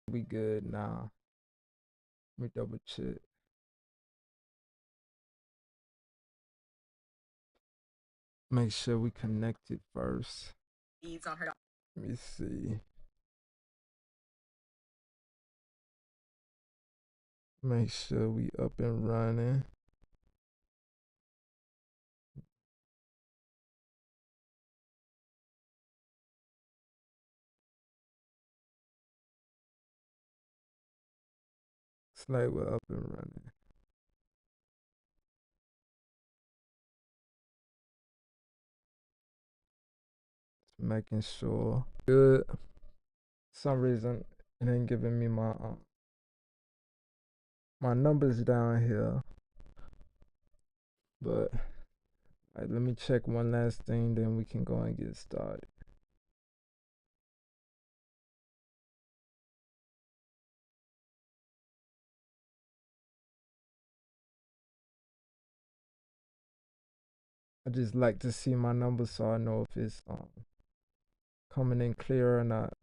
We good now. Let me double check. Make sure we connected first. Let me see. Make sure we up and running. It's like we're up and running. Just making sure. Good. For some reason it ain't giving me my numbers down here. But let me check one last thing, then we can go and get started. I just like to see my numbers so I know if it's coming in clear or not.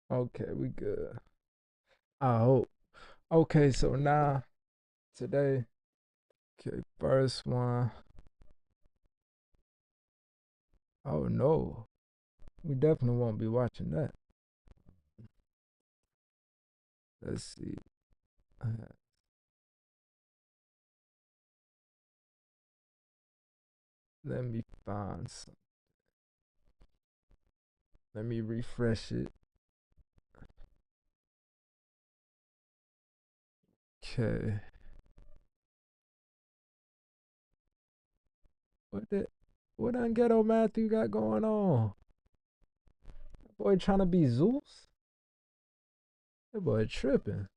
Okay, we good. I hope. Okay, so now today, okay, first one. Oh no, we definitely won't be watching that. Let's see. Let me find some. Let me refresh it. Okay. What that ghetto Matthew got going on? That boy trying to be Zeus? That boy tripping.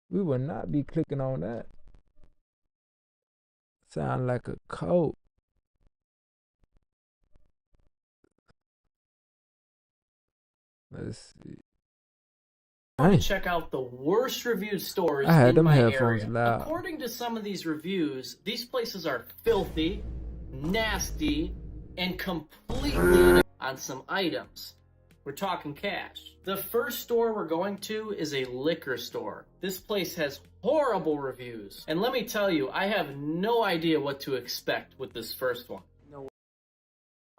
We will not be clicking on that. Sound like a cult. Let's see. To check out the worst reviewed stores I had in them my headphones area. loud. According to some of these reviews, these places are filthy, nasty, and completely on some items. We're talking cash. The first store we're going to is a liquor store. This place has horrible reviews. And let me tell you, I have no idea what to expect with this first one.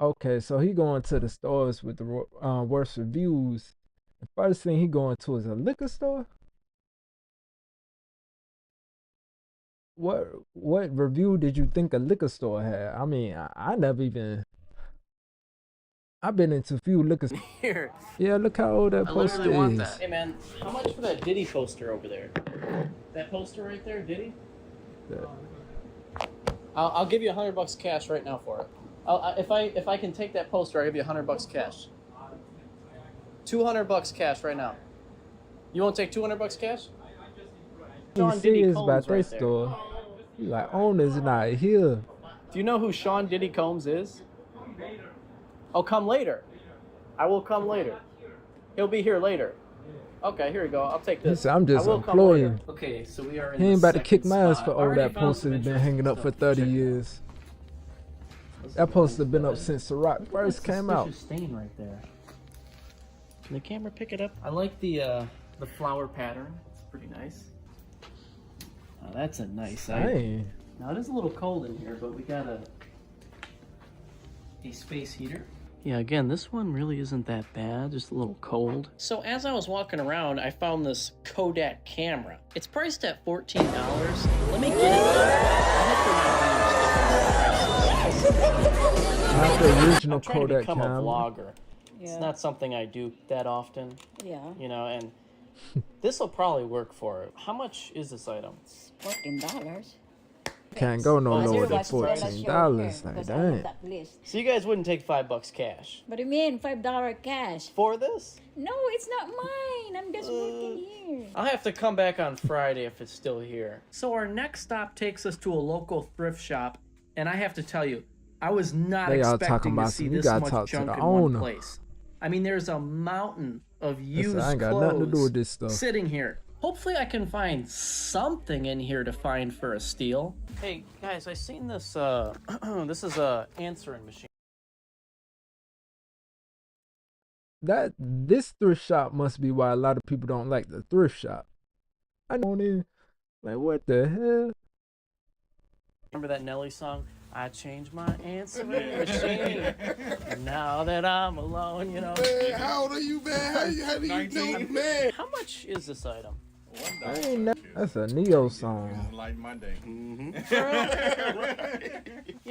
Okay, so he going to the stores with the worst reviews. The first thing he going to is a liquor store. What review did you think a liquor store had? I mean, I never even. I've been into a few liquor stores. Here. Yeah, look how old that I poster literally want is. that. Hey man, how much for that Diddy poster over there? That poster right there, Diddy? I'll give you $100 cash right now for it. If I can take that poster, I'll give you $100 cash. $200 cash right now. You won't take $200 cash? He's serious about that store. He like, owner's not here. Do you know who Sean Diddy Combs is? Oh, come later. I will come later. He'll be here later. Okay, here we go. I'll take He this. said, I'm just employing. Okay, so we are in He ain't the about to kick second my ass spot. for all Already that found poster some that's been interesting hanging up for stuff to 30 check out. years. That poster been up since Ciroc first came out. Stain right there. Can the camera pick it up? I like the flower pattern. It's pretty nice. Oh, that's a nice item. Dang. Now it is a little cold in here, but we got a space heater. Yeah, again, this one really isn't that bad, just a little cold. So as I was walking around, I found this Kodak camera. It's priced at $14. Let me get it. Not the original I'm trying to Kodak become camera. a vlogger. Yeah. It's not something I do that often, Yeah. you know, and this will probably work for it. How much is this item? $14. Can't go no Oh, lower than that's right. $14. Like, dang. So you guys wouldn't take $5 cash What do you mean, $5 cash? for this? No, it's not mine. I'm just working here. I'll have to come back on Friday if it's still here. So our next stop takes us to a local thrift shop, and I have to tell you, I was not They all talking expecting to about see some- you this gotta much talk to junk the in one owner. place. I mean, there's a mountain of used I ain't got clothes nothing to do with this stuff. sitting here. Hopefully I can find something in here to find for a steal. Hey guys, I seen this this is a answering machine. This thrift shop must be why a lot of people don't like the thrift shop. I know in like what the hell? Remember that Nelly song? I changed my answering machine. Now that I'm alone, you know. Man, how old are you, man? How do you know, man? How much is this item? I ain't know. That's a Neo song. Like Monday. You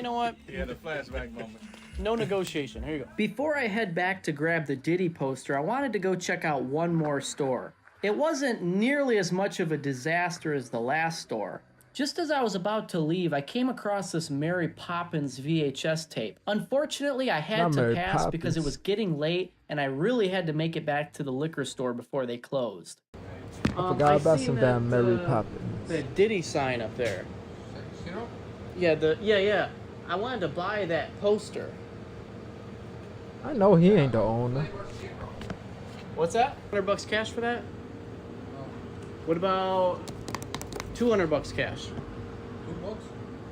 know what? He had a flashback moment. No negotiation. Here you go. Before I head back to grab the Diddy poster, I wanted to go check out one more store. It wasn't nearly as much of a disaster as the last store. Just as I was about to leave, I came across this Mary Poppins VHS tape. Unfortunately, I had Not to Mary pass because it Poppins. was getting late and I really had to make it back to the liquor store before they closed. I forgot about some damn Mary Poppins. The Diddy sign up there. Yeah. I wanted to buy that poster. I know he ain't the owner. What's that? $100 cash for that? What about $200 cash?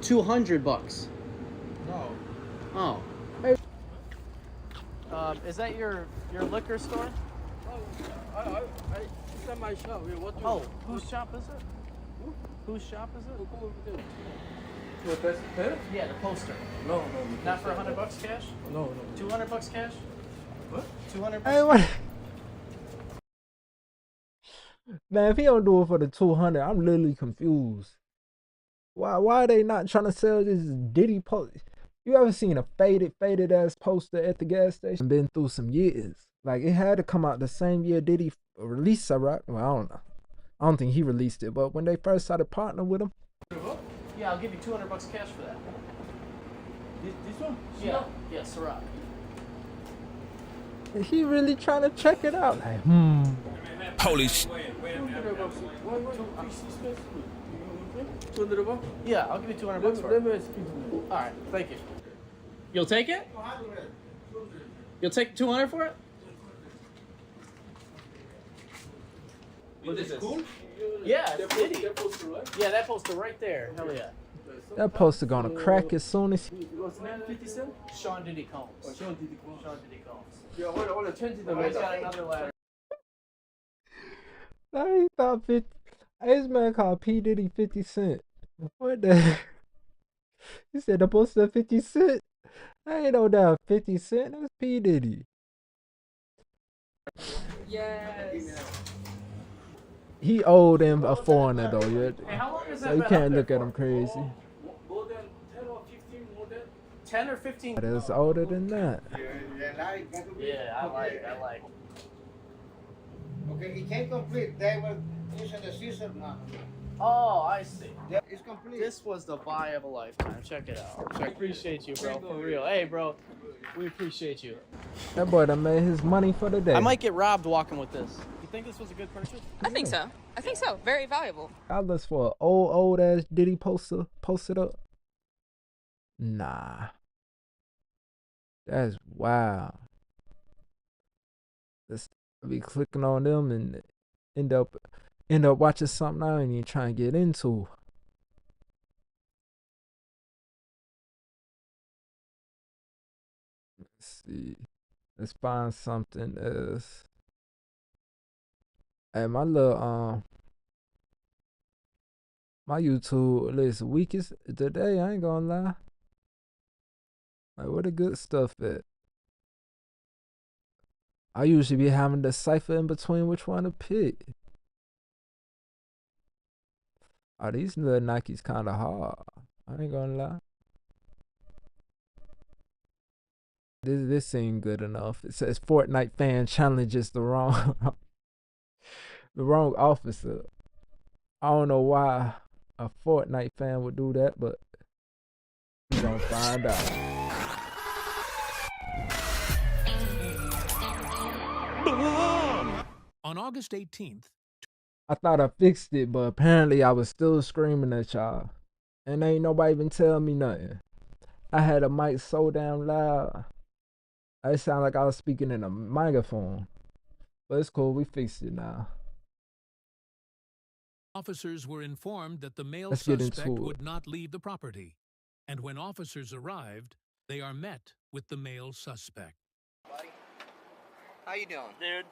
$200. No. Oh. Is that your liquor store? It's not my shop. What do you Oh, whose shop is it? Whose shop is it? What, that's there? Yeah, the poster. No. Not for $100 cash? No. $200 cash? What? $200? Hey, what? Man, if he don't do it for the 200, I'm literally confused. Why are they not trying to sell this Diddy poster? You ever seen a faded ass poster at the gas station? Been through some years. Like, it had to come out the same year Diddy released Ciroc. Well, I don't know. I don't think he released it, but when they first started partnering with him, Yeah, I'll give you $200 cash for that. This one? Yeah, Ciroc. he really trying to check it out. Like, Holy sh! $200. $200? Yeah, I'll give you $200 for Let it. me speak to you. All right, thank you. You'll take it? You'll take 200 for it? But it's cool? Yeah, it's Diddy. That poster, right? Yeah, that poster right there. Hell yeah. that poster gonna crack as soon as he... What's the name? 50 Cent? Sean Diddy Combs. Oh, Sean Diddy Combs. Sean Diddy Combs. Yeah, hold on, change the I got weather. another ladder. I thought 50... This man called P. Diddy 50 Cent. What the... He said the poster 50 Cent? I ain't no damn 50 Cent. That's P. Diddy. Yes. He owed him a foreigner though, yeah. Hey, how long is that So you been can't up look there at him crazy. More than 10 or 15, more than. 10 or 15? That's older than that. Yeah, I like. Okay, it came complete. They were using the scissor now. Oh, I see. It's complete. This was the buy of a lifetime. Check it out. I appreciate you, bro. For real. Hey, bro. We appreciate you. That boy done made his money for the day. I might get robbed walking with this. You think this was a good purchase? I think so. Very valuable. $1 for an old ass Diddy poster posted up. Nah. That's wild. Let's be clicking on them and end up watching something I ain't even trying to get into. Let's see. Let's find something else. Hey, my little my YouTube list weakest today, I ain't gonna lie. Like, where the good stuff at? I usually be having to cipher in between which one to pick. Oh, these little Nikes kinda hard. I ain't gonna lie. This seemed good enough. It says Fortnite fan challenges the wrong officer. I don't know why a Fortnite fan would do that, but we're gonna find out. On August 18th, I thought I fixed it, but apparently I was still screaming at y'all. And ain't nobody even tell me nothing. I had a mic so damn loud. It sounded like I was speaking in a microphone. But it's cool, we fixed it now. officers were informed that the male Let's get suspect into it. would not leave the property. And when officers arrived, they are met with the male suspect. Buddy, how you doing? Dude,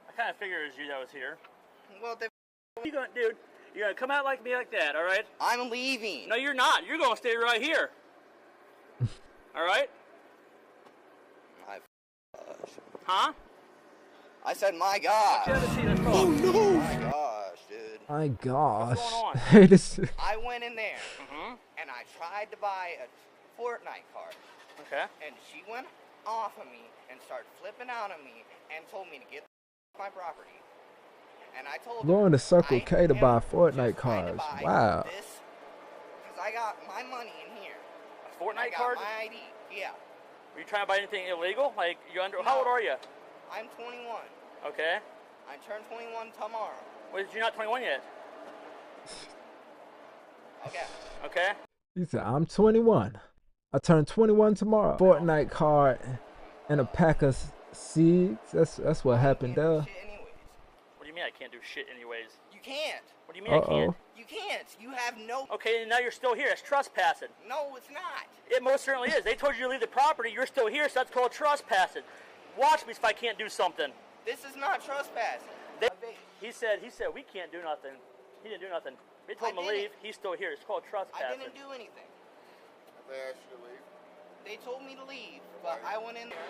I kind of figured it was you that was here. Well, You gonna, dude? You're gonna come out like me like that, all right? I'm leaving. No, you're not. You're gonna stay right here. All right? My gosh. Huh? I said, my gosh. Why don't you have a seat? Let's talk. Oh no! My gosh, dude. My gosh. What's going on? Hey, this. I went in there Mm-hmm. and I tried to buy a Fortnite card, Okay. and she went off of me and started flipping out at me and told me to get my property. And I told her, Going to Circle I K to am buy just Fortnite trying to cards. buy Wow. This, because I got my money in here. A I Fortnite got card? my ID. Yeah. Were you trying to buy anything illegal? Like, you under? No. How old are you? I'm 21. Okay. I turn 21 tomorrow. Well, you're not 21 yet. Okay. Okay. He said, I'm 21. I turn 21 tomorrow. Fortnite card and a pack of seeds. That's what happened there. Shit anyways. What do you mean I can't do shit anyways? You can't. What do you mean I can't? Uh-oh. You can't. You have no. Okay, and now you're still here. That's trespassing. No, it's not. It most certainly is. They told you to leave the property. You're still here, so that's called trespassing. Watch me if I can't do something. This is not trespassing. He said we can't do nothing. He didn't do nothing. They told him to I leave. didn't. He's still here. It's called I trespassing. didn't do anything. They asked you to leave. They told me to leave, but I went in there,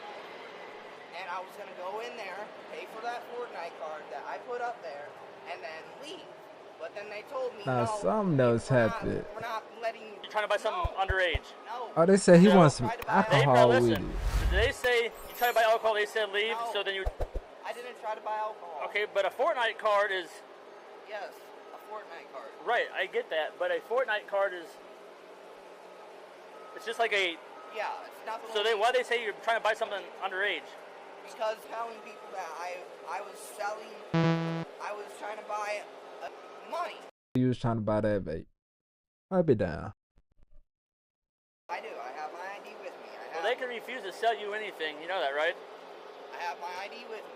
and I was gonna go in there, pay for that Fortnite card that I put up there, and then leave. But then they told me, Now, no, something else we're not- happened. We're not letting you. You're trying to buy something underage. No. Oh, they said he No. wants some Tried to buy it. They alcohol with listen. it. Did they say you try to buy alcohol? They said leave. No. So then you. I didn't try to buy alcohol. Okay, but a Fortnite card is Yes, a Fortnite card. right. I get that, but a Fortnite card is. It's just like a. Yeah, it's nothing. So they why they say you're trying to buy something underage? Because telling people that I was selling, I was trying to buy money. He was trying to buy that vape. I'll be down. I do. I have my ID with me. Well, they can refuse to sell you anything. You know that, right? I have my ID with me.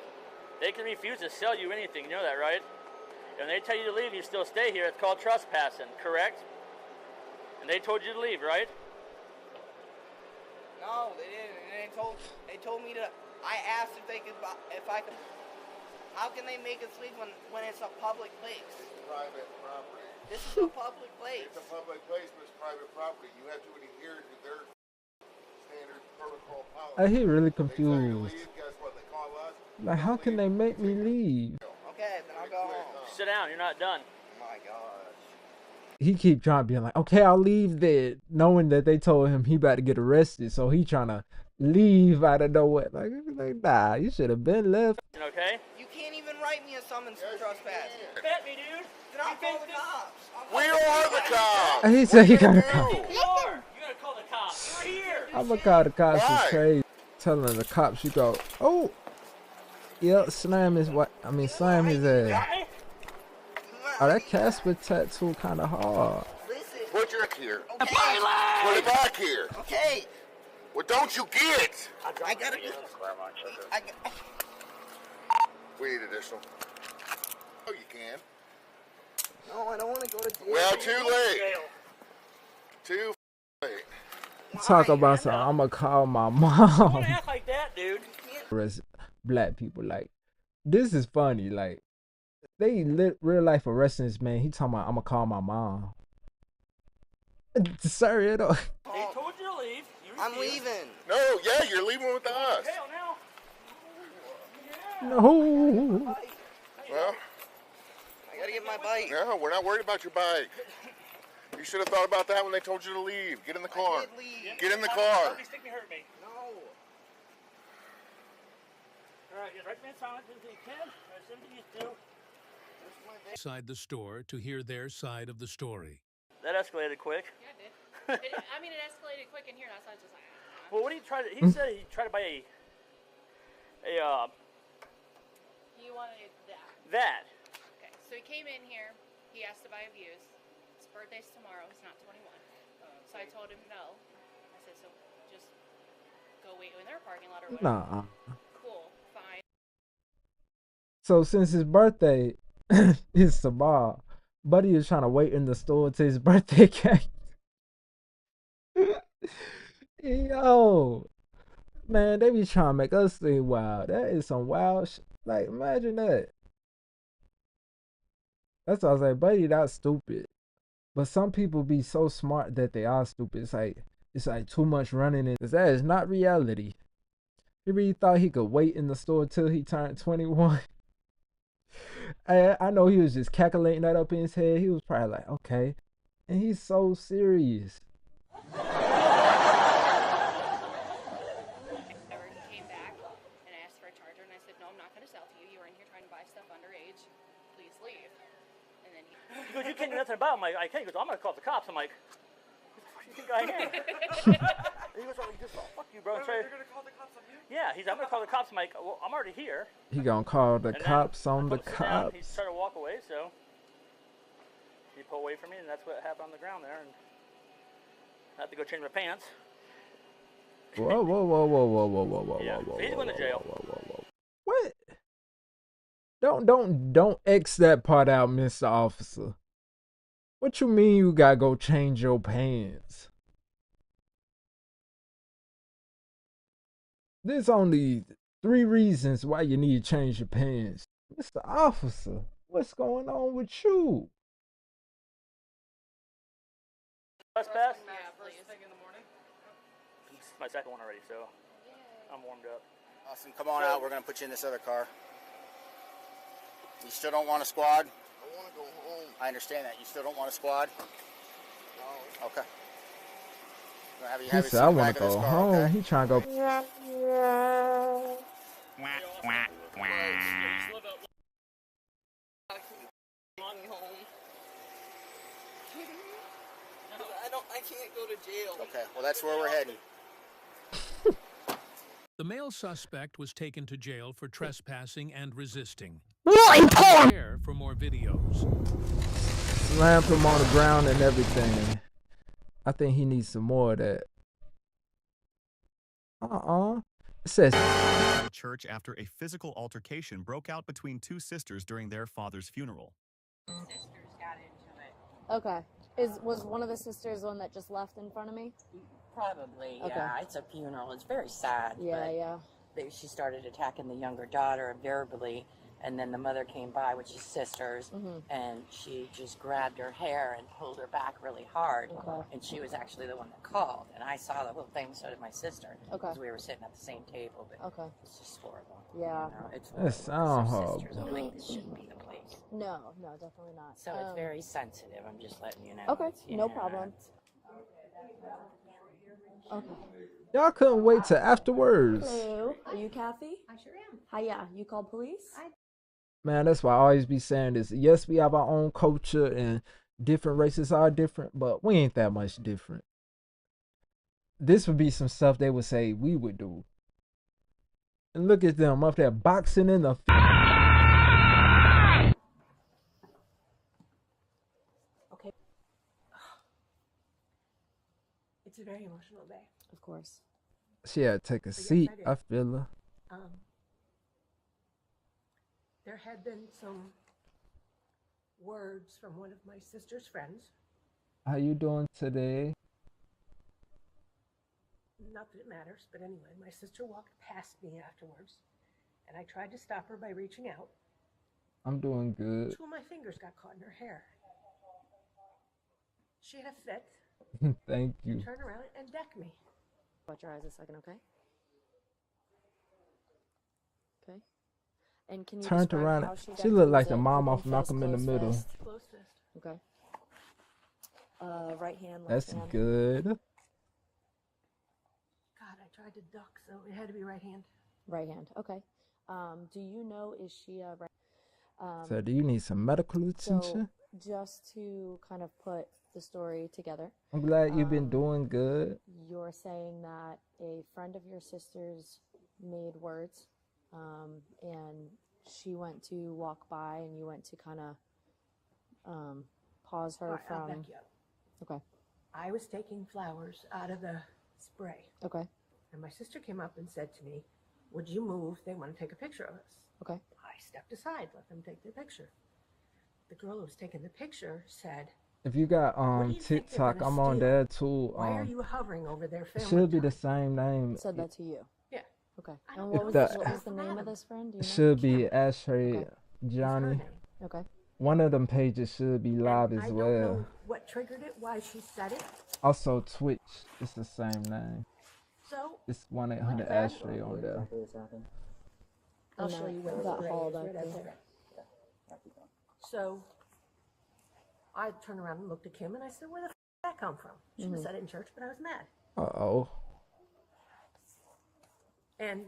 They can refuse to sell you anything. You know that, right? And they tell you to leave, you still stay here. It's called trespassing, correct? And they told you to leave, right? No, they didn't. And they told me to. I asked if they could buy, if I could. How can they make us leave when it's a public place? Private property. This is a public place. It's a public place, but it's private property. You have to adhere to their standard protocol policy. He really They tell you to confused. leave, guess what? They call us. Like, how can they make me leave? Okay, then I'll go home. Sit down. You're not done. My gosh. He keep trying to be like, okay, I'll leave there, knowing that they told him he about to get arrested, so he trying to leave out of nowhere. Like nah, you should have been left. Okay? You can't even write me a summons for trespassing. Bet me, dude. Then I'll call the cops. We are the cops. And he said he got a What cop. you do? You are. You're gonna call the cops. You're here. I'm gonna call the cops. Why? Is crazy. Telling the cops, you go, oh, yeah, slam his what? I mean, slam his ass. Got me? Oh, that Casper tattoo kind of hard. Listen. Put your here. Okay. Put it back here. Okay. What don't you get? I gotta. I got. We need additional. Oh, you can. No, I don't want to go to jail. Well, too late. Too late. Talk about something. I'm gonna call my Don't mom. act like that, dude. Arrest black people. Like, this is funny. Like, they real life arresting this man. He talking about, I'm gonna call my mom. Sir, you know. They told you to leave. You I'm refused. leaving. No, yeah, you're leaving with us. Hell now. No. Well, I gotta get my bike. no, we're not worried about your bike. You should have thought about that when they told you to leave. Get in the car. I did leave. Get in the car. Don't be stick me, hurt me. No. All right, you write me in silence anything you can. There's something you do. inside the store to hear their side of the story. That escalated quick. Yeah, it did. I mean, it escalated quick in here. That's why I was just like, Well, what did he try to? He said he tried to buy he wanted that. that. Okay, so he came in here. He asked to buy a Views. His birthday's tomorrow. He's not 21. So I told him no. I said, so just go wait in their parking lot or whatever. Nah. Cool, fine. So since his birthday is tomorrow, Buddy is trying to wait in the store till his birthday cake. Yo, man, they be trying to make us seem wild. That is some wild shit. Like, imagine that. That's why I was like, Buddy, that's stupid. But some people be so smart that they are stupid. It's like too much running in. That is not reality. He really thought he could wait in the store till he turned 21. I know he was just calculating that up in his head. He was probably like, okay. And he's so serious. He came back and asked for a charger, and I said, no, I'm not going to sell to you. You were in here trying to buy stuff underage. Please leave. And then he goes, you can't do nothing about it. I'm like, I can't. He goes, I'm going to call the cops. I'm like, who the fuck do you think I am? He goes, oh, fuck you, bro. You're gonna call the cops on you? Yeah, I'm going to call the cops. I'm like, well, I'm already here. He gonna call the And cops then on the I told him to sit down. He cops. started to walk away, so he pulled away from me, and that's what happened on the ground there. And I had to go change my pants. Whoa, whoa, whoa, whoa, whoa, whoa, whoa, whoa, Yeah, whoa, so he's whoa, going to whoa, jail. whoa, whoa, whoa. What? Don't X that part out, Mr. Officer. What you mean you gotta go change your pants? There's only 3 reasons why you need to change your pants. Mr. Officer, what's going on with you? Trespass? yeah, please. This is my second one already, so I'm warmed up. Austin, come on out. We're going to put you in this other car. You still don't want a squad? I want to go home. I understand that. You still don't want a squad? No. Okay. We'll have you He have said, I wanna go home. Okay? He trying to go. I can't go to jail. Okay, well that's where we're heading. The male suspect was taken to jail for trespassing and resisting. There for more videos. Slammed him on the ground and everything. I think he needs some more of that. It says the church after a physical altercation broke out between 2 sisters during their father's funeral. Sisters got into it. Okay. Was one of the sisters the one that just left in front of me? Probably, Okay. yeah. It's a funeral. It's very sad. Yeah, yeah. She started attacking the younger daughter verbally, and then the mother came by, which is sisters, and she just grabbed her hair and pulled her back really hard. Okay. And she was actually the one that called, and I saw the whole thing. So did my sister. Okay. Because we were sitting at the same table. But Okay. it's just horrible. Yeah. You know, it's That horrible. sound They're horrible. sisters. I'm like, this shouldn't be the place. No, definitely not. So it's very sensitive. I'm just letting you know. Okay, It's, you no know, problem. Okay. y'all couldn't wait till afterwards. Hello, are you Kathy? I sure am. Hiya, you called police? Man, that's why I always be saying this. Yes, we have our own culture and different races are different, but we ain't that much different. This would be some stuff they would say we would do. And look at them up there boxing in the. Okay. It's a very emotional day. Of course. She had to take a seat. I feel her. There had been some words from one of my sister's friends. How you doing today? Not that it matters, but anyway, my sister walked past me afterwards, and I tried to stop her by reaching out. I'm doing good. 2 of my fingers got caught in her hair. She had a fit. Thank you. Turn around and deck me. Watch your eyes a second, okay? Okay. And can you Turned describe around. how She looked like the mom off Malcolm in the Middle. Close fist. Okay. Right hand, left That's hand. good. God, I tried to duck, so it had to be right hand. Right hand. Okay. Do you know, is she right? So do you need some medical So attention? just to kind of put the story together, I'm glad you've been doing good. you're saying that a friend of your sister's made words, and she went to walk by, and you went to kind of pause her All right, I'll from. back you up. Okay. I was taking flowers out of the spray. Okay. And my sister came up and said to me, would you move? They want to take a picture of us. Okay. I stepped aside, let them take their picture. The girl who was taking the picture said, If you got what do you think they're TikTok, gonna I'm on steal? there too. Why are you hovering over their It family? should be the same name. Said that to you. Yeah. Okay. I And don't what know was, that- what was the name of this friend? Do you It know? should be Ashley, Okay. Johnny. Okay. One of them pages should be live I as don't well. know what triggered it, why she said it. Also, Twitch, it's the same name. So It's 1-800 that- Ashley on there. I'll show you where that the hall spray is, back right up there. there. So I turned around and looked at Kim and I said, where the f did that come from? She Mm-hmm. have said it in church, but I was mad. Uh-oh. And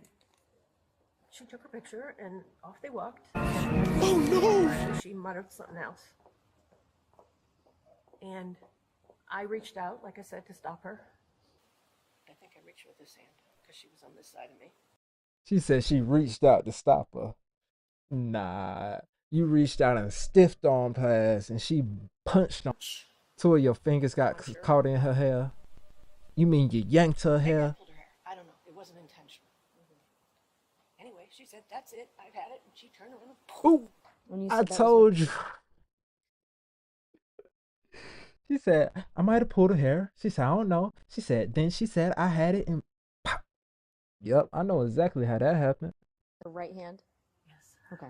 she took her picture and off they walked. Oh no! She muttered something else. And I reached out, like I said, to stop her. I think I reached with this hand because she was on this side of me. She said she reached out to stop her. Nah. You reached out and stiffed on her ass and she punched on. Two of your fingers got caught in her hair. You mean you yanked her hair? Pulled her hair. I don't know. It wasn't intentional. Anyway, she said, that's it. I've had it. And she turned around and Ooh, When you I said that was told you. She said, I might have pulled her hair. She said, I don't know. She said, then she said, I had it and pop. Yep, I know exactly how that happened. the right hand? Yes. Okay.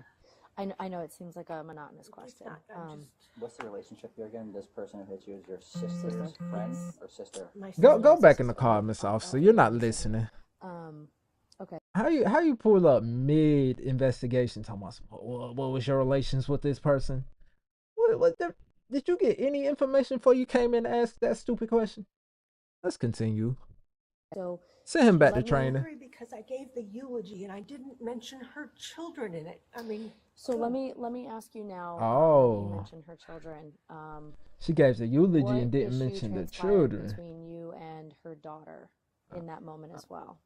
I know it seems like a monotonous question. What's the relationship here again? This person who hit you is your sister's friend or sister? Go back in the car, Miss Officer. You're not listening. Okay. How you pull up mid investigation talking about what was your relations with this person? Did you get any information before you came in and asked that stupid question? Let's continue. So send him back to Let me training. agree because I gave the eulogy and I didn't mention her children in it. I mean, So let me ask you now. Oh. You mentioned her children. She gave the eulogy What and didn't issue mention the transpired children. between you and her daughter in that moment as well?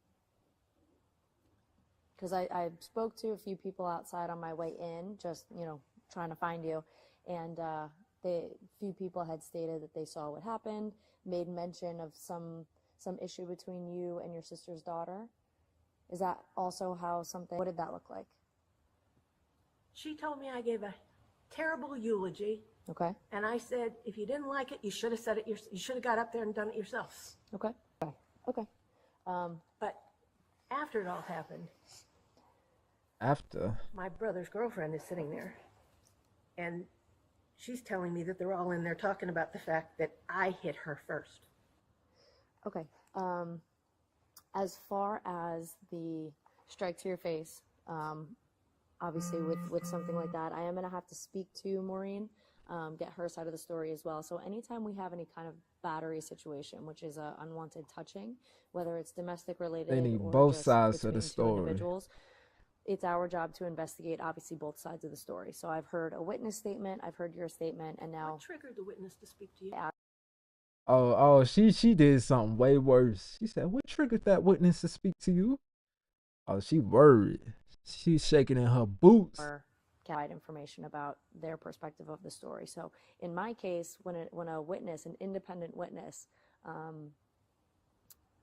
Because I spoke to a few people outside on my way in, just trying to find you, and few people had stated that they saw what happened, made mention of some issue between you and your sister's daughter. Is that also how something? What did that look like? she told me I gave a terrible eulogy. Okay. And I said, if you didn't like it, you should have said it. You should have got up there and done it yourself. Okay. Okay. But after it all happened, After. my brother's girlfriend is sitting there, and she's telling me that they're all in there talking about the fact that I hit her first. Okay. As far as the strike to your face, obviously with something like that, I am going to have to speak to Maureen, get her side of the story as well. So anytime we have any kind of battery situation, which is unwanted touching, whether it's domestic related, They need or both just sides of the between two story. individuals, it's our job to investigate, obviously, both sides of the story. So I've heard a witness statement, I've heard your statement, and now What triggered the witness to speak to you? Oh, she did something way worse. She said, what triggered that witness to speak to you? Oh, she worried. She's shaking in her boots. or provide information about their perspective of the story. So in my case, when a witness, an independent witness,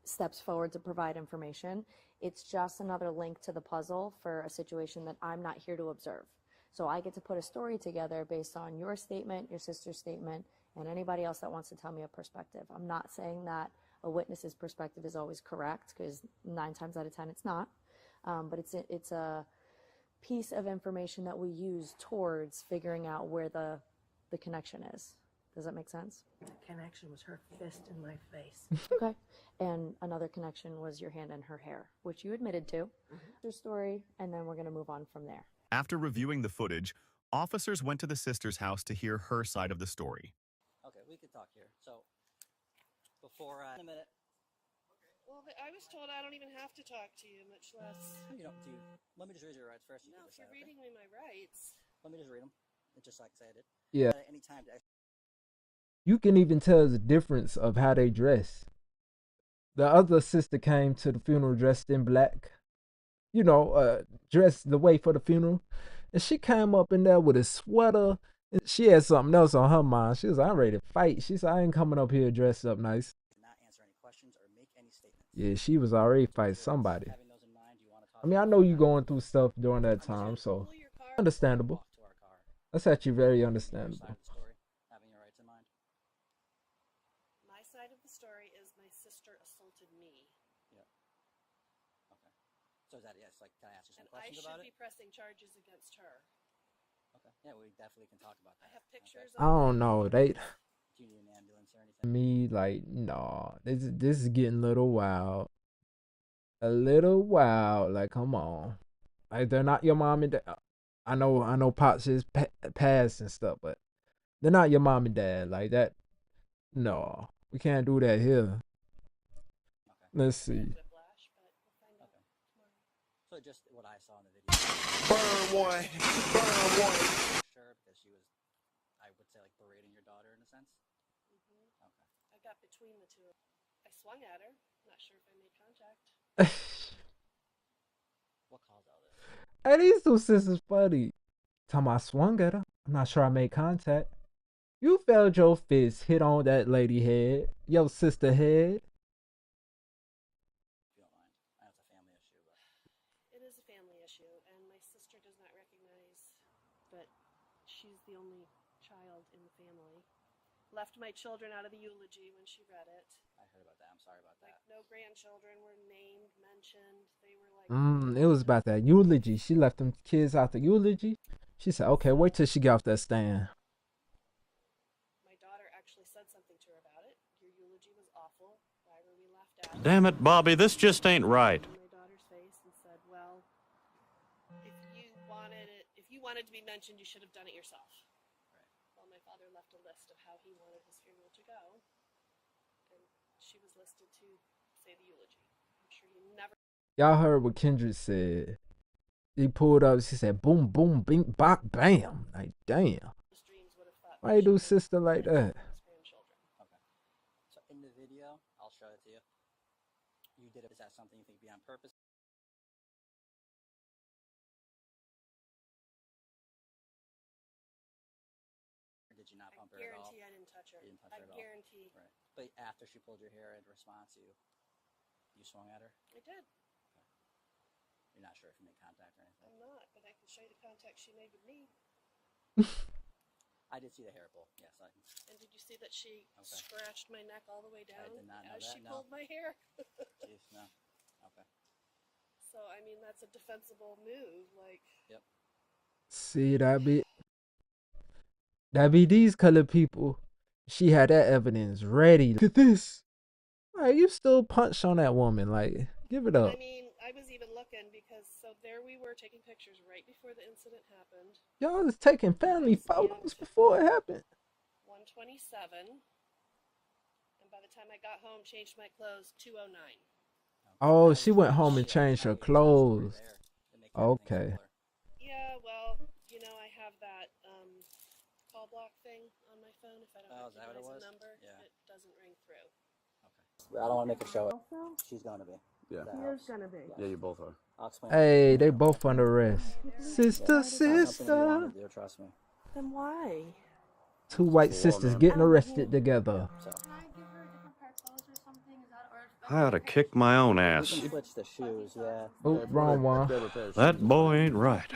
steps forward to provide information, it's just another link to the puzzle for a situation that I'm not here to observe. So I get to put a story together based on your statement, your sister's statement, and anybody else that wants to tell me a perspective. I'm not saying that a witness's perspective is always correct, because 9 times out of 10 it's not. But it's a piece of information that we use towards figuring out where the connection is. Does that make sense? The connection was her fist in my face. Okay. And another connection was your hand in her hair, which you admitted to. Your story, and then we're going to move on from there. After reviewing the footage, officers went to the sister's house to hear her side of the story. Okay, we could talk here. So, before in a minute. Well, I was told I don't even have to talk to you, much less. You don't do. Let me just read your rights first. No, if you're reading me my rights. Let me just read them. It's just like I said it. Yeah. Any time to You can even tell the difference of how they dress. The other sister came to the funeral dressed in black, you know, dressed the way for the funeral. And she came up in there with a sweater. And she had something else on her mind. She was like, I'm ready to fight. She said, I ain't coming up here dressed up nice. not answer any questions or make any statements. Yeah, she was already fighting somebody. I mean, I know you going through stuff during that time, so understandable. That's actually very understandable. Having your rights in mind. My side of the story is my sister assaulted me. Yeah. Okay. So is that yes? Like, can I ask you some And I questions should about be it? pressing charges against her. Okay. Yeah, we definitely can talk about that. I have pictures I don't know. They Do you need an ambulance or anything? me like no. This is getting a little wild. A little wild. Like, come on. Like, they're not your mom and dad. I know Pops is past and stuff, but they're not your mom and dad. Like that. No, we can't do that here. Let's see. So just what I saw in the video. Burn one. Burn one. Sure, because she was, I would say, like berating your daughter in a sense. Mm-hmm. Okay. I got between the two. I swung at her. Not sure if I made contact. What caused all this? Hey, these two sisters funny. Time I swung at her. I'm not sure I made contact. You felt your fist hit on that lady head, your sister head. If you don't mind, I know it's a family issue, but It is a family issue, and my sister does not recognize that she's the only child in the family. Left my children out of the eulogy when she read it. I heard about that. I'm sorry about that. Like, no grandchildren were named, mentioned. They were like. It was about that eulogy. She left them kids out the eulogy. She said, okay, wait till she get off that stand. My daughter actually said something to her about it. Your eulogy was awful. Why were we left out? Damn it, Bobby, this just ain't right. My daughter's face and said, well, if you wanted to be mentioned, you should have done it yourself. Right. Well, my father left a list of how he wanted his funeral to go, and she was listed to say the eulogy. I'm sure he never. Y'all heard what Kendrick said. He pulled up, she said, boom, boom, bing, bop, bam. Like, damn. Why you do sister like that? Okay. So in the video, I'll show it to you. You did it. Is that something you think be on purpose? Or did you not pump her at all? I didn't touch her. You didn't touch her I at all? guarantee. Right. But after she pulled your hair in response, you swung at her? I did. You're not sure if you made contact or anything? I'm not, but I can show you the contact she made with me. I did see the hair pull, yes. And did you see that she scratched my neck all the way down I did not know as that, she no. pulled my hair? Jeez, no. Okay. So, I mean, that's a defensible move. Like, Yep. See, that be these colored people. She had that evidence ready. Look at this. Like, you still punched on that woman. Like, give it up. I mean, I was even looking because, so there we were taking pictures right before the incident happened. Y'all was taking family photos before it happened. 1:27. And by the time I got home, changed my clothes, 2:09. Oh, she went home and changed her clothes. Okay. Yeah, well, you know, I have that call block thing on my phone. If I don't recognize a number, it doesn't ring through. I don't want to make her show it. She's going to be. Yeah. He is gonna be. Yeah, you both are. I'll explain. Hey, they both under arrest. Sister, It's not something you sister. want to do, trust me. Then why? Two white sisters getting arrested together. I ought to kick my own We ass. can switch the shoes, yeah. Oh, wrong one. That boy ain't right.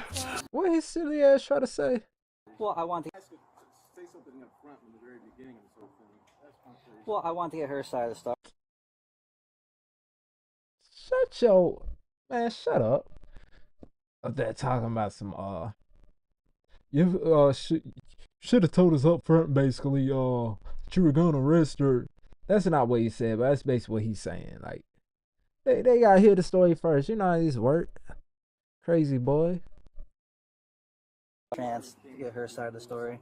What his silly ass try to say? Well, I want to. Say something up front from the very beginning of this whole thing. That's not fair. Well, I want to get her side of the story. Shut your man, shut up. They're talking about some you should have told us up front basically that you were gonna arrest her. That's not what he said, but that's basically what he's saying. Like they gotta hear the story first. You know how these work. Crazy boy. Chance to get her side of the story.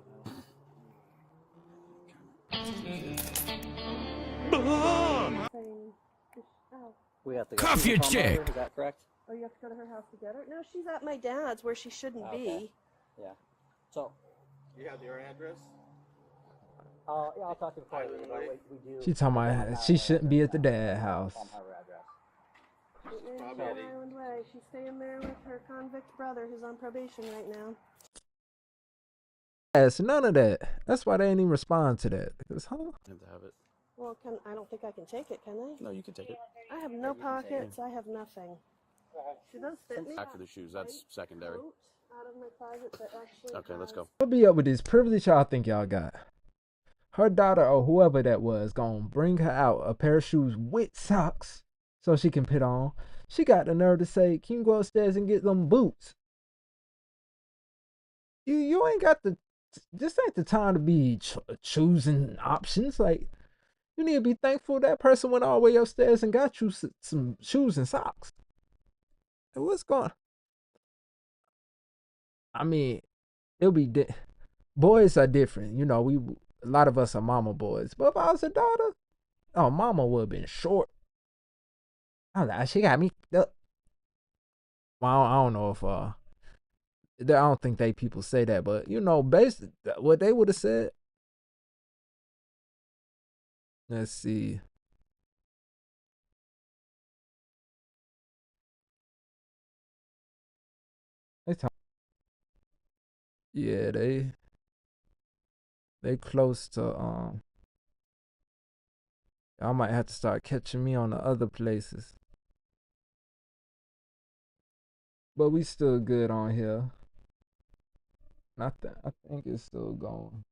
We have to go Cuff through your the phone chick. number, is that correct? Oh, you have to go to her house to get her? No, she's at my dad's where she shouldn't Okay. be. Yeah. So, You have their address? yeah, I'll talk to the car later. We do. She talking about she shouldn't be at the dad house. Island Way. She's staying there with her convict brother who's on probation right now. Yes, none of that. That's why they didn't even respond to that. Because, huh? Have it. Well, I don't think I can take it, can I? No, you can take it. I have no pockets. I have nothing. She does fit me. Back for the shoes. That's secondary. Out of my closet that actually Okay, let's go. What be up with this privilege y'all think y'all got? Her daughter or whoever that was gonna bring her out a pair of shoes with socks so she can put on. She got the nerve to say, "Can you go upstairs and get them boots?" You ain't got the. This ain't the time to be choosing options. Like, you need to be thankful that person went all the way upstairs and got you some shoes and socks. What's going? I mean, it'll be boys are different. You know, a lot of us are mama boys. But if I was a daughter, oh, mama would have been short. I was like, she got me. Well, I don't know if I don't think people say that, but you know, basically what they would have said. Let's see. Yeah, they close to I might have to start catching me on the other places. But we still good on here. I think it's still going.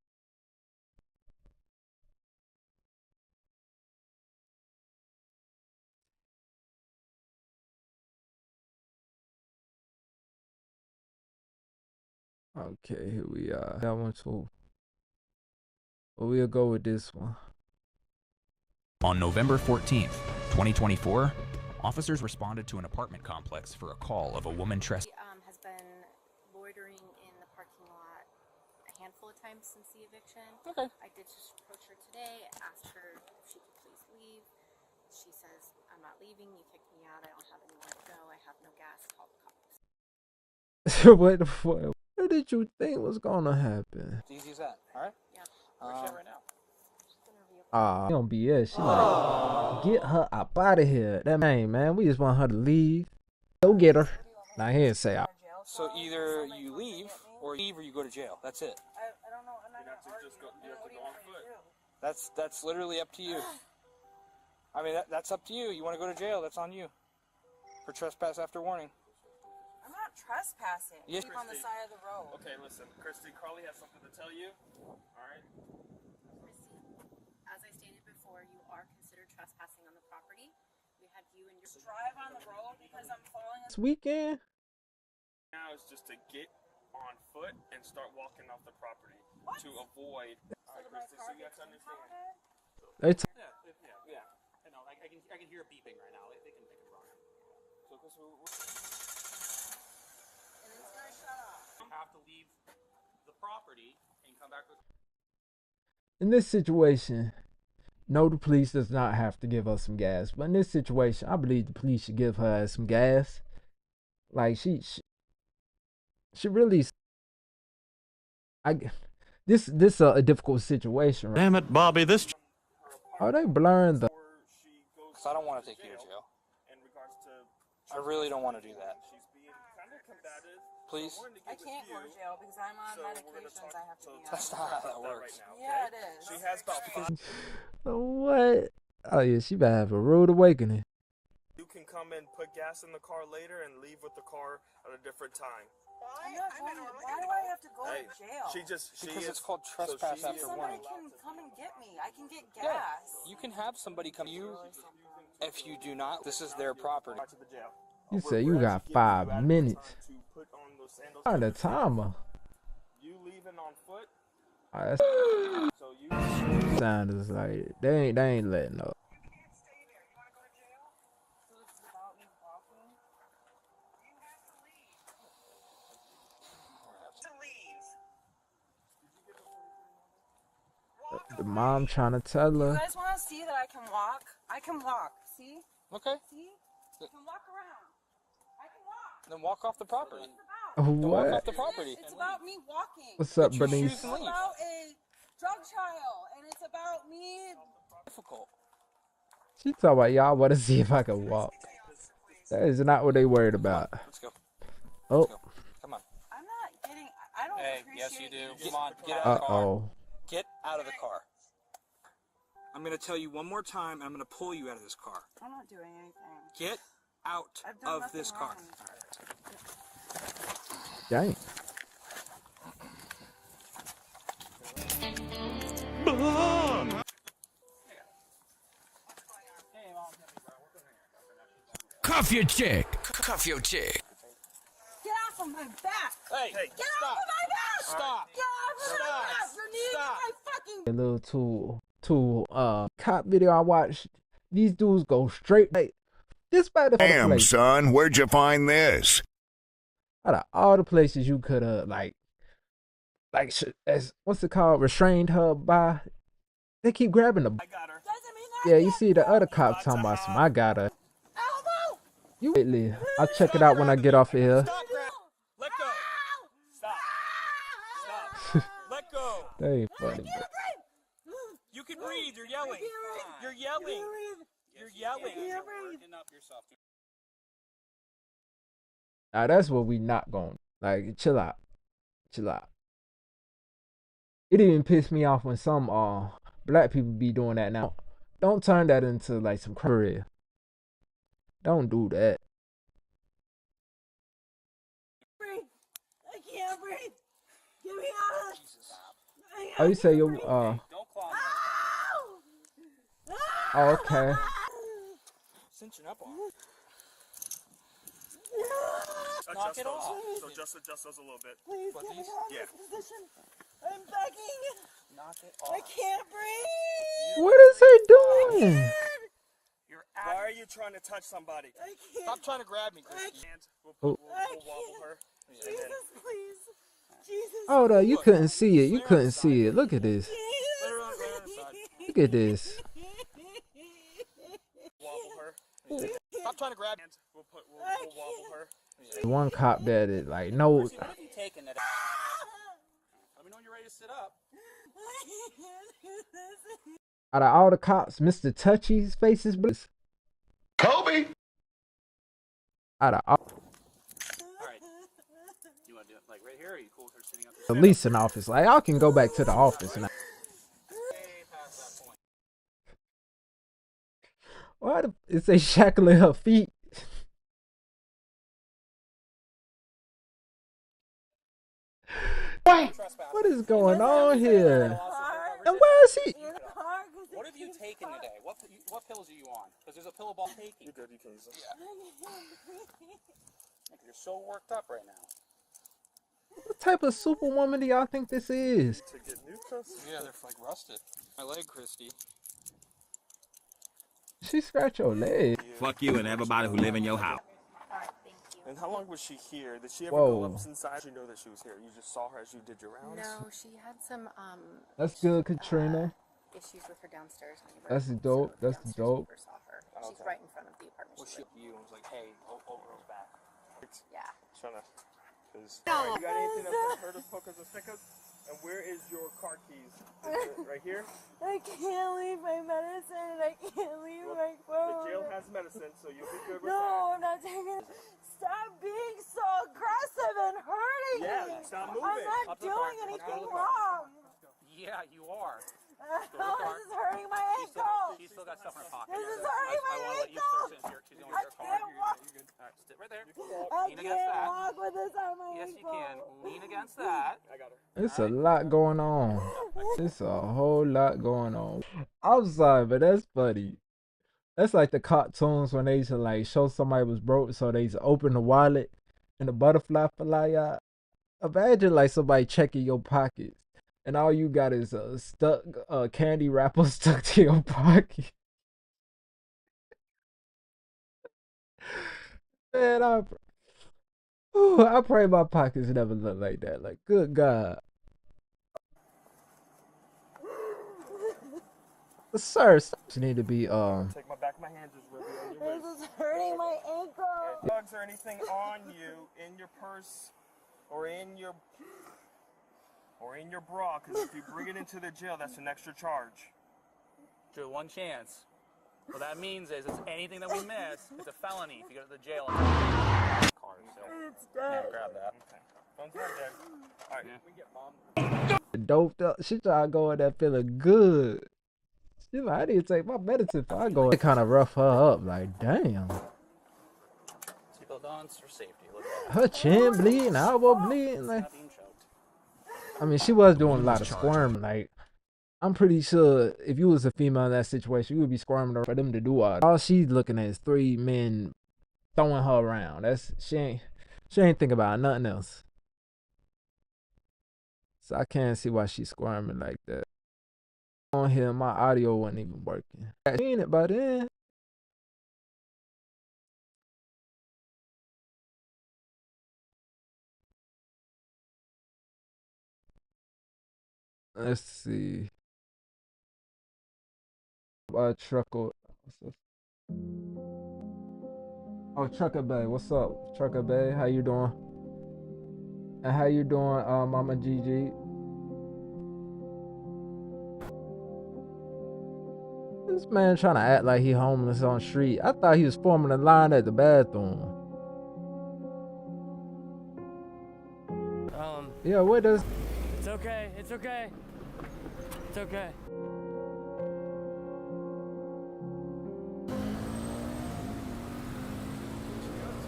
Okay, here we are. That one too. But we'll go with this one. On November 14th, 2024, officers responded to an apartment complex for a call of a woman Has been loitering in the parking lot a handful of times since the eviction. Okay. I did just approach her today, asked her if she could please leave. She says, "I'm not leaving. You kicked me out. I don't have anywhere to go. I have no gas. Call the cops." What did you think was gonna happen? It's easy as that. All right. Yeah. Where's she right now? She on BS. She like, get her up out of here. That man, we just want her to leave. Go get her. Now here say out. So either you leave or you go to jail. That's it. I don't know. I'm not gonna argue. You have to go on foot. That's literally up to you. I mean, that's up to you. You want to go to jail? That's on you. For trespass after warning. I'm not trespassing. Yes. Keep on the side of the road. Okay, listen. Christy, Carly has something to tell you. All right? As I stated before, you are considered trespassing on the property. We had you and your Drive on the road because I'm falling. This weekend. Now is just to get on foot and start walking off the property to avoid. All right, Christy, so you have to understand. Yeah. I know. I can hear it beeping right now. They can run. So, Chris, And it's gonna shut off. You have to leave the property and come back with. In this situation, no, the police does not have to give us some gas. But in this situation, I believe the police should give her some gas. Like she really. This is a difficult situation. Right? Damn it, Bobby, this. Are they blurring the? Because I don't want to take you to jail. I really don't want to do that. Please? I can't go to jail because I'm on medications I have to be on. That's not how that works. Yeah, it is. She has about 5. What? Oh yeah, she better have a rude awakening. You can come and put gas in the car later and leave with the car at a different time. Why do I have to go to jail? Because it's called trespass after warning. Somebody can come and get me. I can get gas. Yeah, you can have somebody come. If you do not, this is their property. You say you got 5 minutes. On the timer. You leaving on foot? Sound is like they ain't letting up. The mom trying to tell her. You guys want to see that I can walk? I can walk. See? Okay. See? I can walk around. I can walk. Then walk off the property. What's this about? Don't walk What? off the property. It's about me walking. What's up, Get your Bernice? shoes and leave. It's about a drug trial, and it's about me. Difficult. She talking about y'all want to see if I can walk. That is not what they worried about. Let's go. Oh. Let's go. Come on. I'm not getting. I don't Hey, appreciate yes you do. you. Come on, get out of the car. Uh-oh. Get out of the car. I'm gonna tell you one more time, and I'm gonna pull you out of this car. I'm not doing anything. Get out I've done of nothing this car. Dang. Cuff your chick. Cuff your chick. Get off of my back. Hey, Get off of my back. Stop. Get off of my back. You're kneeling my fucking. A little cop video I watched. These dudes go straight like this by the Damn, place. son, where'd you find this? Out of all the places you could have as what's it called, restrained her by, they keep grabbing the. Yeah, you see the other cop talking about some. I got her. You lately. I'll check it out when I get off of here. Stop, let go. Stop. Stop. Let go. That ain't funny. You can breathe. You're yelling. You're yelling. You're yelling. Now that's what we not going. Like, chill out. Chill out. It even pissed me off when some black people be doing that now. Don't turn that into like some career. Don't do that. Breathe. I can't breathe. Get me out of this. Oh, you say you oh, okay. Cinching up on. Knock it off. So just adjust those a little bit. Please What, get me these? out of Yeah. this position. I'm begging. Knock it off. I can't breathe. What is he doing? Why are you trying to touch somebody? I can't. Stop trying to grab me, Christy. We'll Oh. wobble her. Jesus, please. Jesus. Hold up, you couldn't see it. You couldn't see it. Look at this. Look at this. Wobble her. Stop trying to grab me. We'll wobble her. The one cop that is like, no. What have you taken that? Let me know when you're ready to sit up. Out of all the cops, Mr. Touchy's face is blue. Kobe! Out of all, Alright. You want to do it like right here, or are you cool with her sitting up the leasing office, like I can go back to the office now. Why is they shackling her feet? What is going on here? And where is he? What have you taken today? What pills are you on? Because there's a pill about taking. You're good, you can use them. You're so worked up right now. What type of superwoman do y'all think this is? To get new cuffs? Yeah, they're like rusted. My leg, Christy. She scratched your leg. Fuck you and everybody who live in your house. And how long was she here? Did she ever Whoa. go up inside? You know that she was here. You just saw her as you did your rounds? No, she had some That's good, Katrina. issues with her downstairs neighbor. That's dope. That's dope. Neighbor saw her. She's right in front of the apartment. Well, she you and was like, hey, over back. Yeah. Trying to. Alright, you got anything that hurt us, pokers, or stickers? And where is your car keys? Is it right here? I can't leave my medicine. I can't leave my The phone. jail has medicine, so you'll be good with No, that. I'm not taking it. Stop being so aggressive and hurting Yeah, me. stop I'm moving. not doing anything wrong. Yeah, you are. This is hurting my ankle. She's still got stuff in her pocket. This is hurting my I want to let you ankle. search it here. She's going to her car. You're good. All right, sit right there. I Lean against can't that. walk with this on my Yes, ankle. you can. Lean against that. I got her. It's a lot going on. It's a whole lot going on. I'm sorry, but that's funny. That's like the cartoons when they used to like show somebody was broke, so they used to open the wallet and the butterfly fly out. Imagine like somebody checking your pockets and all you got is a stuck candy wrapper stuck to your pocket. Man, I pray my pockets never look like that. Like, good God. Sir, you need to be Take my back of my hand, just rub it on your This wrist. is hurting my ankle. Drugs or anything on you, in your purse, or in your bra, because if you bring it into the jail, that's an extra charge. Drew, one chance. What that means is it's anything that we miss, it's a felony if you go to the jail. Car, so. It's dead. Yeah, grab that. Okay. Phone's right there. All right, we get mom. Doped up. She try to go in there feeling good. She like, I need to take my medicine before I go. It kind of rough her up. Like, damn. Seatbelt on for safety. Look at Her chin bleeding, elbow bleeding. Like, I mean, she was doing a lot of squirming. Like, I'm pretty sure if you was a female in that situation, you would be squirming for them to do all she's looking at is 3 men throwing her around. She ain't thinking about nothing else. So I can't see why she's squirming like that. On here, my audio wasn't even working. I seen it by then. Let's see. Trucker. Oh, Trucker Bay. What's up, Trucker Bay? How you doing? And how you doing, Mama Gigi? This man trying to act like he homeless on the street. I thought he was forming a line at the bathroom. Yeah, where does? It's okay. It's okay. It's okay.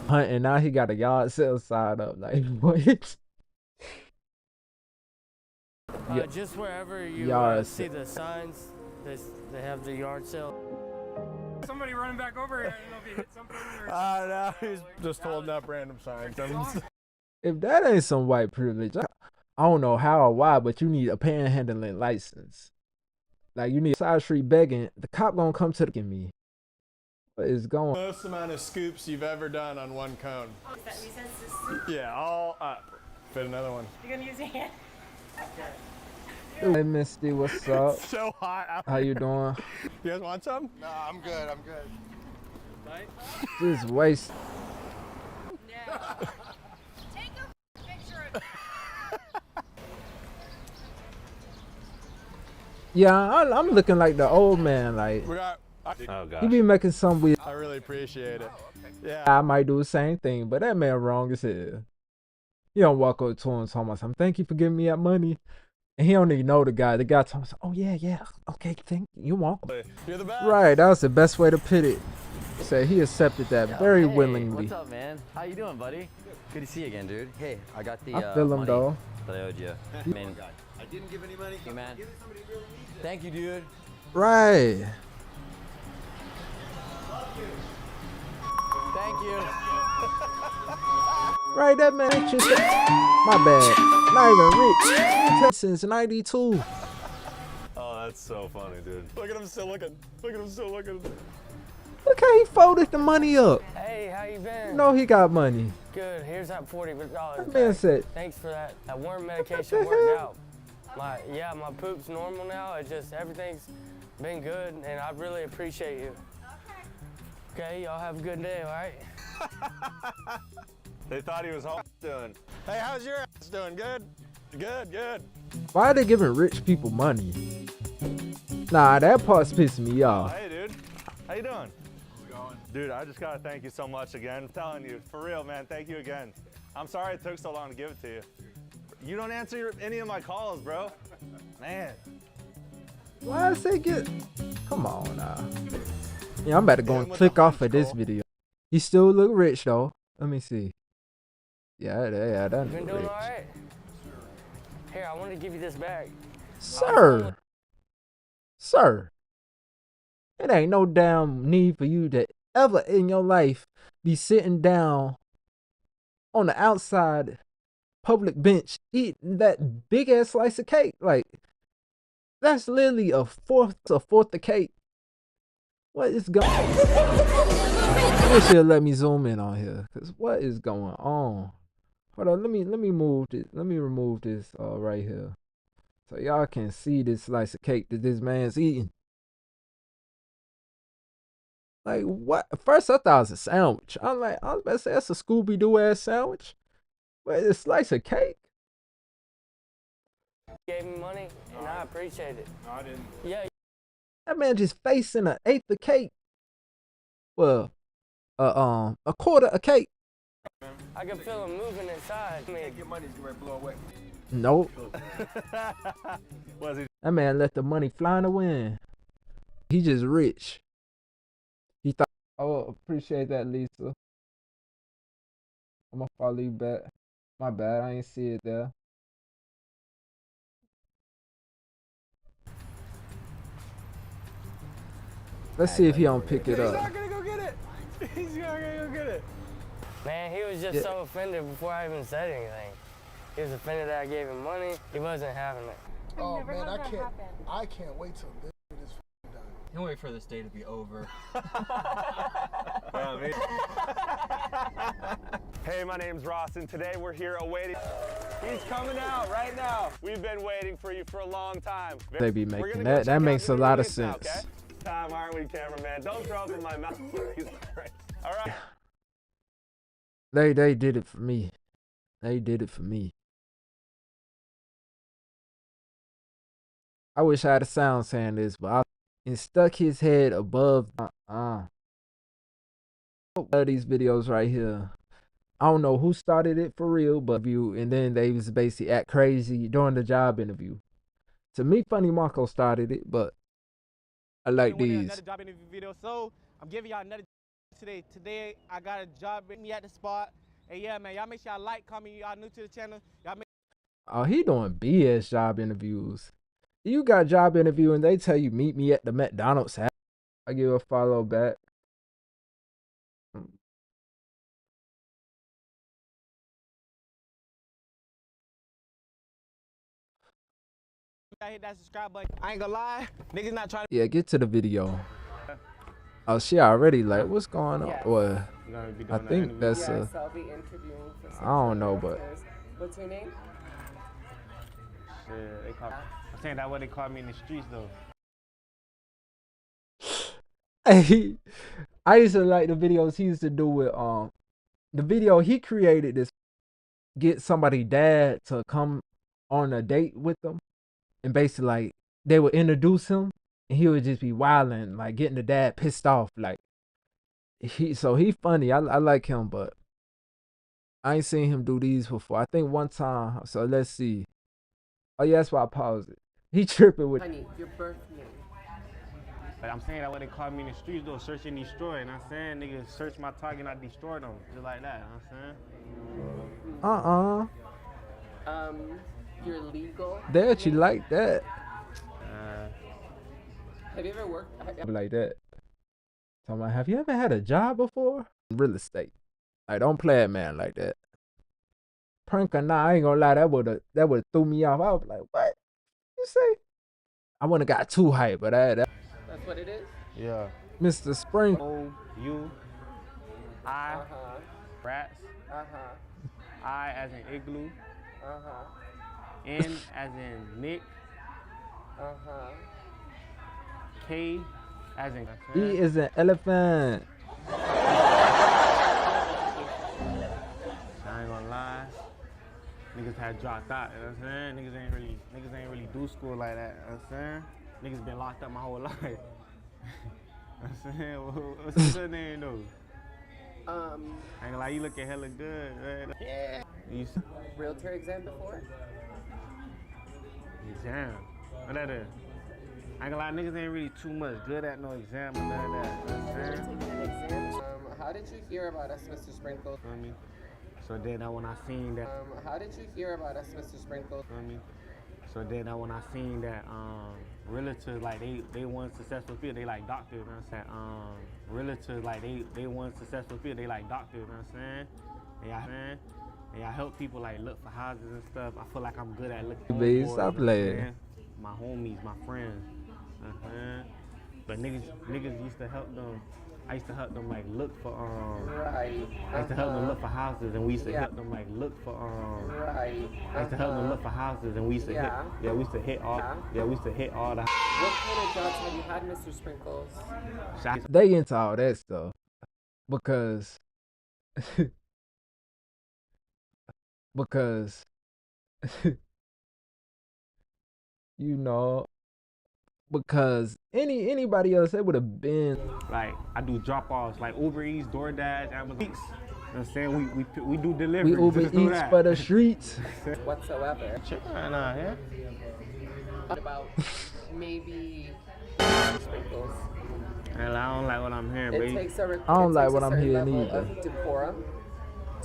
And now he got a yard sale side up. Like, what? Just wherever you see the signs, they have the yard sale. Somebody running back over here. I don't know if he hit something or... No, he's just holding up random signs. If that ain't some white privilege, I don't know how or why, but you need a panhandling license. Like, you need a side street begging. The cop gonna come to me. What is going? Most amount of scoops you've ever done on one cone. Oh, is that recess? Yeah, all up. Fit another one. You're gonna use your hand? Hey, Misty, what's up? So hot out How you doing? You guys want some? Nah, I'm good. I'm good. Just waste. No. Take a picture of Yeah, I'm looking like the old man. Like, oh he be making some weird. I really appreciate it. Yeah. I might do the same thing, but that man wrong as hell. You don't walk up to him and tell him something. Thank you for giving me that money. And he don't even know the guy. The guy told him, oh yeah, okay, thank you. You're welcome. You're the best. Right, that was the best way to put it. Say he accepted that very willingly. What's up, man? How you doing, buddy? Good to see you again, dude. Hey, I got the I feel him money though. that I owed you. I mean, I didn't give any money. you, man. Thank you, dude. Right. Thank you. Right, that man just my bad. Not even rich. Since '92. Oh, that's so funny, dude. Look at him still looking. Look at him still looking. Look how he folded the money up. Hey, how you been? You know he got money. Good. Here's that $40. That man said. Thanks for that. That worm medication worked out. My poop's normal now. It's just everything's been good, and I really appreciate you. Okay, y'all have a good day, all right? They thought he was home doing. Hey, how's your ass doing? Good? Good. Why are they giving rich people money? Nah, that part's pissing me off. Hey, dude. How you doing? How's it going? Dude, I just gotta thank you so much again. I'm telling you, for real, man, thank you again. I'm sorry it took so long to give it to you. You don't answer any of my calls, bro. Man. Why I say get? Come on now. Yeah, I'm about to go and click off of this video. He still look rich though. Let me see. Yeah, that You look been doing rich. all right? Here, I want to give you this bag. Sir. It ain't no damn need for you to ever in your life be sitting down on the outside public bench eating that big ass slice of cake. Like, that's literally a fourth of cake. What is going on? I wish you'd let me zoom in on here, cause what is going on? Hold on, let me move this. Let me remove this right here, so y'all can see this slice of cake that this man's eating. Like, what? First I thought it was a sandwich. I was about to say that's a Scooby-Doo ass sandwich. Wait, a slice of cake? Gave me money, and I appreciate it. No, I didn't. Yeah. That man just facing an eighth of cake. Well, a quarter of cake. I can feel him moving inside. Can't get money, you ready to blow away. Nope. Was he? That man let the money fly in the wind. He just rich. He thought, oh, appreciate that, Lisa. I'm gonna follow you back. My bad, I ain't see it there. Let's see if he don't pick it He's up. not gonna go get it. He's not gonna go get it. Man, he was just so offended before I even said anything. He was offended that I gave him money. He wasn't having it. Oh man, I can't wait till this is done. Can't wait for this day to be over. Hey, my name's Ross, and today we're here awaiting. He's coming out right now. We've been waiting for you for a long time. They be making that. That makes a lot of sense. Okay? Time, aren't we, cameraman? Don't throw up in my mouth. All right. They did it for me. They did it for me. I wish I had a sound saying this, but and stuck his head above. These videos right here. I don't know who started it for real, but and then they was basically act crazy during the job interview. To me, Funny Marco started it, but I like these. Another job interview video. So I'm giving y'all another today. Today I got a job. Meet me at the spot. And yeah, man, y'all make sure y'all like, comment. Y'all new to the channel. Y'all make. Oh, he doing BS job interviews. You got job interview and they tell you meet me at the McDonald's. I give a follow back. Hit that subscribe button. I ain't gonna lie, niggas not trying to. Yeah, get to the video. Oh, she already like, what's going on? Yes. Well, Be I doing think that's yes, a. I'll be interviewing for I don't know, but what's your name? Shit, they call. I'm saying that what they call me in the streets though. Hey, I used to like the videos he used to do with the video he created this get somebody dad to come on a date with them, and basically like they would introduce him and he would just be wilding, like getting the dad pissed off. Like he funny. I like him, but I ain't seen him do these before. I think one time. So let's see. Oh yeah, that's why I paused it. He tripping with. Honey, your birth name. But I'm saying that what they call me in the streets though, search and destroy. And I'm saying niggas search my target and I destroy them, just like that. You know what I'm saying? You're legal. That you like that. Have you ever worked? Like that. So I'm like, have you ever had a job before? Real estate. Like, don't play it, man, like that. Prank or nah, I ain't gonna lie, that would've threw me off. I was like, what? You say? I wouldn't have got too hype, but That's what it is? Yeah. Mr. Spring. I, rats. I as in igloo. N as in Nick. K as in. E is an elephant. I ain't gonna lie. Niggas had dropped out, you know what I'm saying? Niggas ain't really do school like that, you know what I'm saying? Niggas been locked up my whole life. You know what I'm saying? What's your name though? I ain't gonna lie, you looking hella good, man. Yeah. Realtor exam before? Exam? What that is? I ain't gonna lie, niggas ain't really too much good at no exam or none of that. You know what I'm saying? How did you hear about us, Mr. Sprinkle? You know what I mean? So then when I seen that. How did you hear about us, Mr. Sprinkle? You know what I mean? So then when I seen that realtors like they want successful field, they like doctors, you know what I'm saying? Realtors like they want successful field, they like doctors, you know what I'm saying? And I help people like look for houses and stuff. I feel like I'm good at looking. Baby, stop playing. My homies, my friends. But niggas used to help them. I used to help them like look for I used to help them look for houses, and we used to help them like look for I used to help them look for houses, and we used to hit. Yeah, we used to hit all. Yeah, we used to hit all the. What kind of jobs have you had, Mr. Sprinkles? They into all that stuff because because you know, because anybody else, it would have been Like, I do drop-offs, like Uber Eats, DoorDash, Amazon. You know what I'm saying? We do delivery. we Uber Just do Eats that. for the streets. Whatsoever. Chicken right now, yeah? About maybe sprinkles. And I don't like what I'm hearing, It baby. takes a, I don't it like takes what a I'm certain hearing level either. of decorum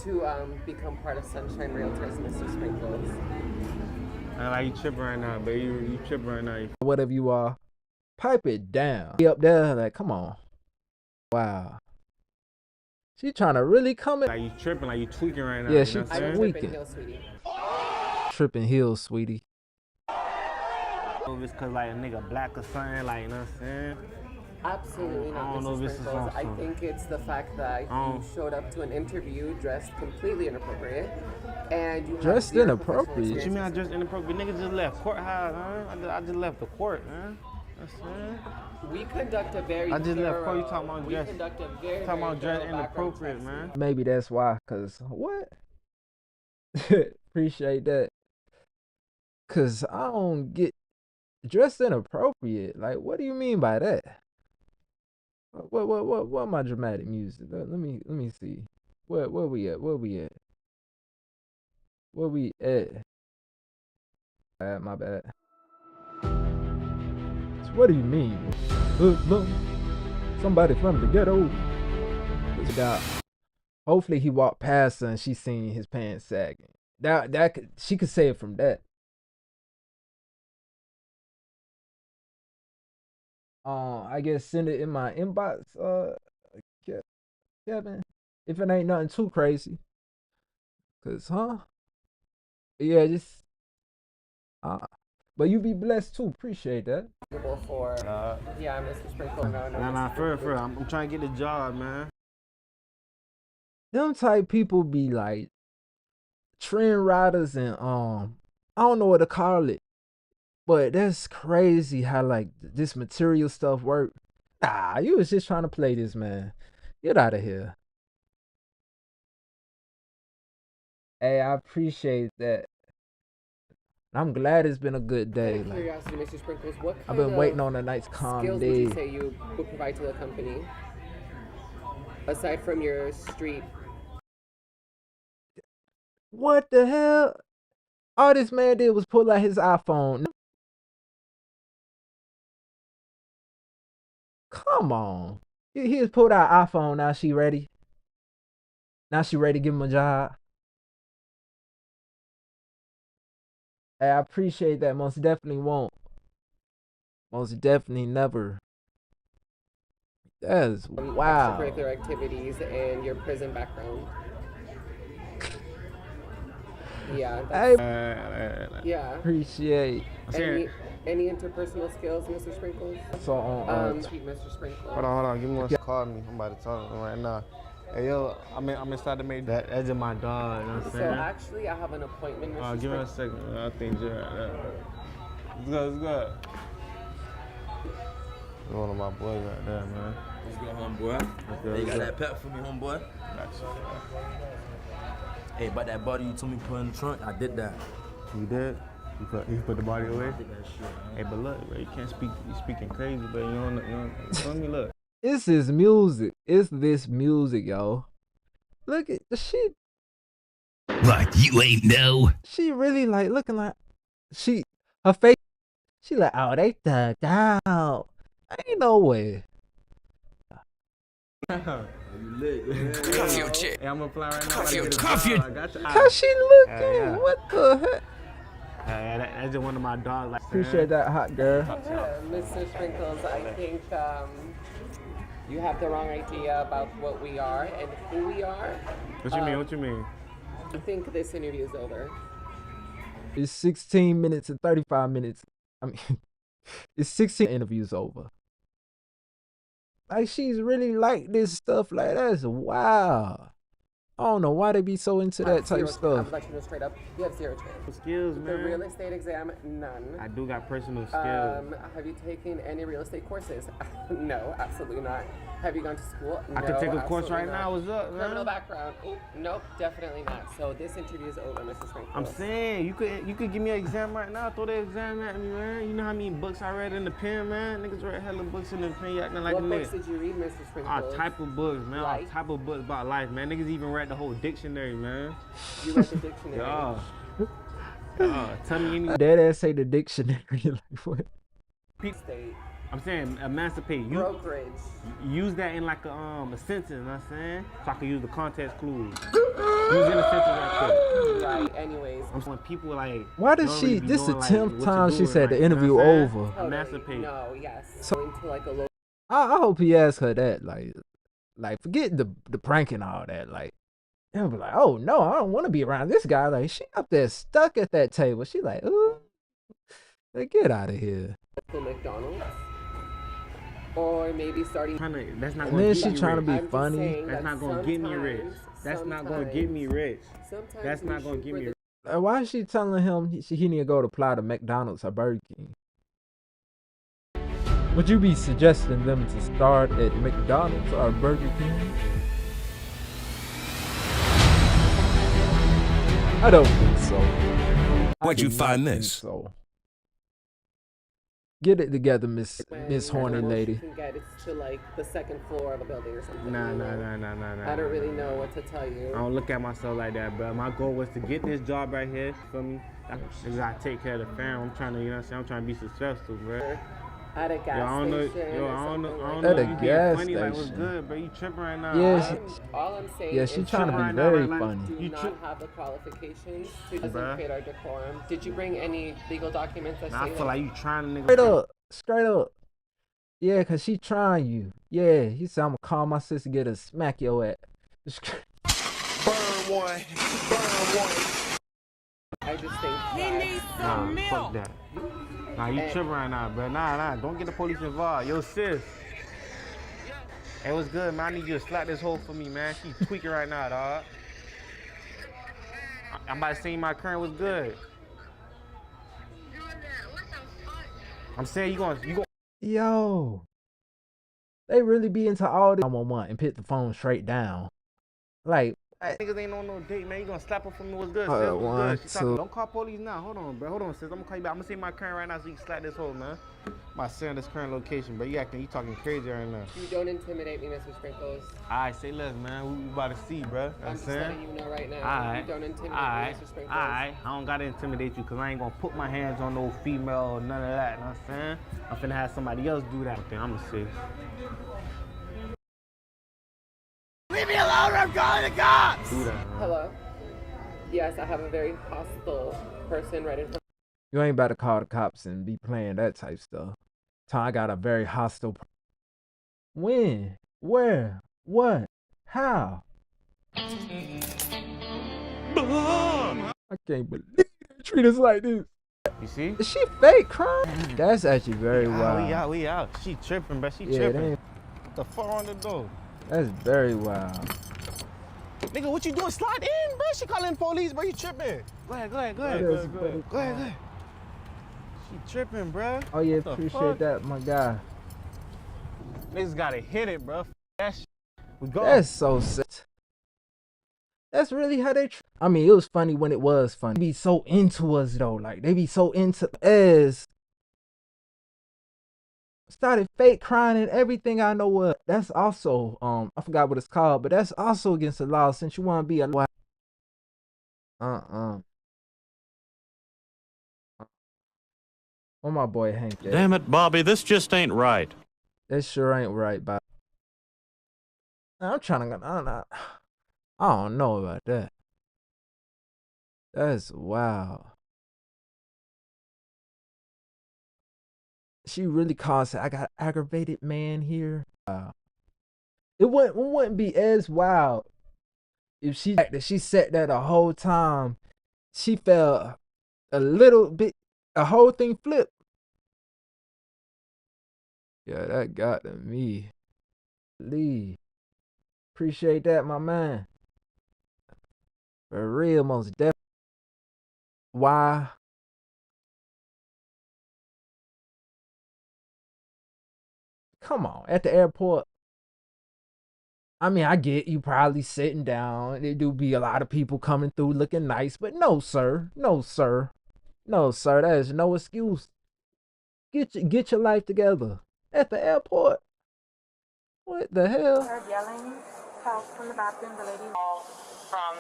to become part of Sunshine Realtors, Mr. Sprinkles. I like you tripping right now, baby. You tripping right now. Whatever you are, pipe it down. Be up there, like, come on. Wow. She trying to really come in. Like you tripping, like you tweaking right now. Yeah, you she know what I'm saying? tweaking. Tripping hills, sweetie. If it's cause like a nigga black or something, like, you know what I'm saying? Absolutely I not, don't know if Mr. this is Sprinkles. I awesome. think it's the fact that you showed up to an interview dressed completely inappropriate, and you have Dressed zero inappropriate? professional What you mean I experience. dressed inappropriate? Nigga just left courthouse, huh? I just left the court, huh? That's it. We conduct a very I just left court. You thorough- talking about we dress? conduct a very, Talking very about dress thorough background inappropriate, check. man. Maybe that's why, cause what? Appreciate that. Cause I don't get dressed inappropriate. Like, what do you mean by that? What my dramatic music? Let me see. Where we at? Where we at? Where we at? My bad. So what do you mean? Somebody from the ghetto. This guy. Hopefully he walked past her and she seen his pants sagging. She could say it from that. I guess send it in my inbox, Kevin. If it ain't nothing too crazy. Cause yeah, just but you be blessed too. Appreciate that. For yeah, Mr. Sprinkles. Nah, for real. I'm trying to get the job, man. Them type people be like trend riders and I don't know what to call it. But that's crazy how like this material stuff work. Nah, you was just trying to play this, man. Get out of here. Hey, I appreciate that. I'm glad it's been a good day. Out of Like, curiosity, Mr. Sprinkles, what I've kind been waiting of on a nice calm skills day. would you say you would provide to the company, aside from your street? What the hell? All this man did was pull out his iPhone. Come on. He just pulled out iPhone. Now she ready. Now she ready to give him a job. Hey, I appreciate that. Most definitely won't. Most definitely never. That is wow. Extracurricular activities and your prison background. Yeah. Hey, Yeah. appreciate. Any interpersonal skills, Mr. Sprinkles? So on Mr. Sprinkles. Hold on. Give me one. Call me. I'm about to talk to him right now. Hey, yo, I'm inside the main. That's just my dog. You know what I'm So saying? actually, I have an appointment, Mr. Give me a Sprinkles. second. I think you're right there. It's good. One of my boys right there, man. What's good, homeboy? You got that pep for me, homeboy? Got you. Hey, about that body you told me put in the trunk, I did that. You did? You put the body away? I did that shit, man. Hey, but look, bro, you can't speak. You speaking crazy, but you don't. Let me look. It's his music. It's this music, yo. Look at the shit. What, you ain't know? She really like looking like her face. She like, oh, they thugged out. Ain't no way. You lit, man. Cuff your chick. Hey, I'm applying right now. Cuff your. I got you. How she looking? Yeah. What the heck? That's just one of my dogs. Like, Appreciate that, hot girl. Mr. Sprinkles, I think you have the wrong idea about what we are and who we are. What you mean? What you mean? I think this interview is over. It's 16 minutes and 35 minutes. I mean, it's 16 interviews over. Like, she's really like this stuff. Like, that's wow. I don't know why they be so into that type Zero of chance. stuff. I'm letting you know straight up. You have zero chance. Skills, The man. real estate exam, none. I do got personal skills. Have you taken any real estate courses? No, absolutely not. Have you gone to school? I could No, take a course absolutely right not. now. What's up, man? Criminal background? Nope, definitely not. So this interview is over, Mr. Sprinkles. I'm saying you could give me an exam right now. Throw the exam at me, man. You know how many books I read in the pen, man? Niggas read hella books in the pen. You acting like What a books nigga. did you read, Mr. Sprinkles? All type of books, man. All Like? type of books about life, man. Niggas even read the whole dictionary, man. You read the dictionary? Yeah. Tell me any. Dad ass say the dictionary. Like what? State. I'm saying emancipate. You Brokerage. use that in like a sentence, you know what I'm saying? So I can use the context clues. Use it in a sentence right quick. Right, anyways. I'm saying people like. Why does don't she? really be This the doing, like, 10th what time you she doing, said like, the you know interview what I'm saying? over. Totally. Emancipate. No, yes. So- Going to like a low. I hope he asked her that. Like forget the prank and all that. Like, he'll be like, oh no, I don't want to be around this guy. Like, she up there stuck at that table. She like, ooh, like, get out of here. The McDonald's. Or maybe starting. That's not And gonna then get she me trying to rich. be I'm just funny. saying That's that not gonna get me rich. That's not gonna get me rich. Sometimes That's we not gonna shoot get for me the rich. Why is she telling him he need to go to apply to McDonald's or Burger King? Would you be suggesting them to start at McDonald's or Burger King? I don't think so. Where'd I you do find not think this? So. Get it together, Miss when Horny Lady. You can get it to like the second floor of a building or something. Nah. I don't really know what to tell you. I don't look at myself like that, bro. My goal was to get this job right here. For me, I take care of the fam. I'm trying to, you know what I'm saying? I'm trying to be successful, bro. At a gas I don't know. station. Yo, or I don't know. something I don't like know. At a You gas being funny, like, what's station. good, bro? You tripping right now? Yeah, huh? All I'm saying Yeah, is she trying to be right now, very like, funny. do You not trip- have the qualifications to Bruh. doesn't fit our decorum. Did you bring any legal documents that Nah, I say feel like you trying to nigga. Straight up. Yeah, cause she trying you. Yeah, he said I'm gonna call my sister, get her, smack your ass. Burn one. I just think Nah, fuck that. Nah, you tripping right now, bro. Nah. Don't get the police involved. Yo, sis. Hey, what's good, man? I need you to slap this hoe for me, man. She tweaking right now, dog. I'm about to see my current was good. I'm saying you going Yo, they really be into all this 911 and put the phone straight down. Like, niggas ain't on no date, man. You gonna slap her for me? What's good, sis? Alright, What's one, good? She talking, two. don't call police now. Hold on, bro. Hold on, sis. I'm gonna call you back. I'm gonna see my current right now so you can slap this hoe, man. My son, this current location, bro. You talking crazy right now. you don't intimidate me, Mr. Sprinkles. Alright, say less, man. We about to see, bro. I'm just letting you know right now. Alright. You don't intimidate me, Alright. Mr. Sprinkles. Alright. I don't gotta intimidate you because I ain't gonna put my hands on no female or none of that. You know what I'm saying? I'm finna have somebody else do that. Okay, I'm gonna see. Leave me alone, I'm calling the cops! Do that, man. Hello? Yes, I have a very hostile person right in front. you ain't about to call the cops and be playing that type stuff. I got a very hostile. When? Where? What? How? I can't believe they treat us like this. You see? Is she fake crying? That's actually very wild. We out. She tripping, bro. She Yeah, tripping. they- What the fuck on the door? That's very wild. Nigga, what you doing? Slide in, bro. She calling police, bro. You tripping. Go ahead. Go ahead. She tripping, bro. Oh yeah, What the appreciate fuck? that, my guy. Niggas gotta hit it, bro. That shit. We go. That's so sick. That's really how they. I mean, it was funny when it was funny. They be so into us though, like they be so into us. Started fake crying and everything. I know what. That's also I forgot what it's called, but that's also against the law since you want to be a. Oh my boy Hank. at? Damn it, Bobby, this just ain't right. That sure ain't right, Bob. I'm trying to. I don't know about that. That's wow. She really caused it. I got aggravated man here. Wow. It wouldn't be as wild if she sat there the whole time. She felt a little bit. A whole thing flipped. Yeah, that got to me. Lee. Appreciate that, my man. For real, most definitely. Why? Come on, at the airport. I mean, I get you probably sitting down. There do be a lot of people coming through looking nice, but no, sir. No, sir. No, sir. That is no excuse. Get your life together. At the airport. What the hell? Heard yelling, help from the bathroom, the lady. From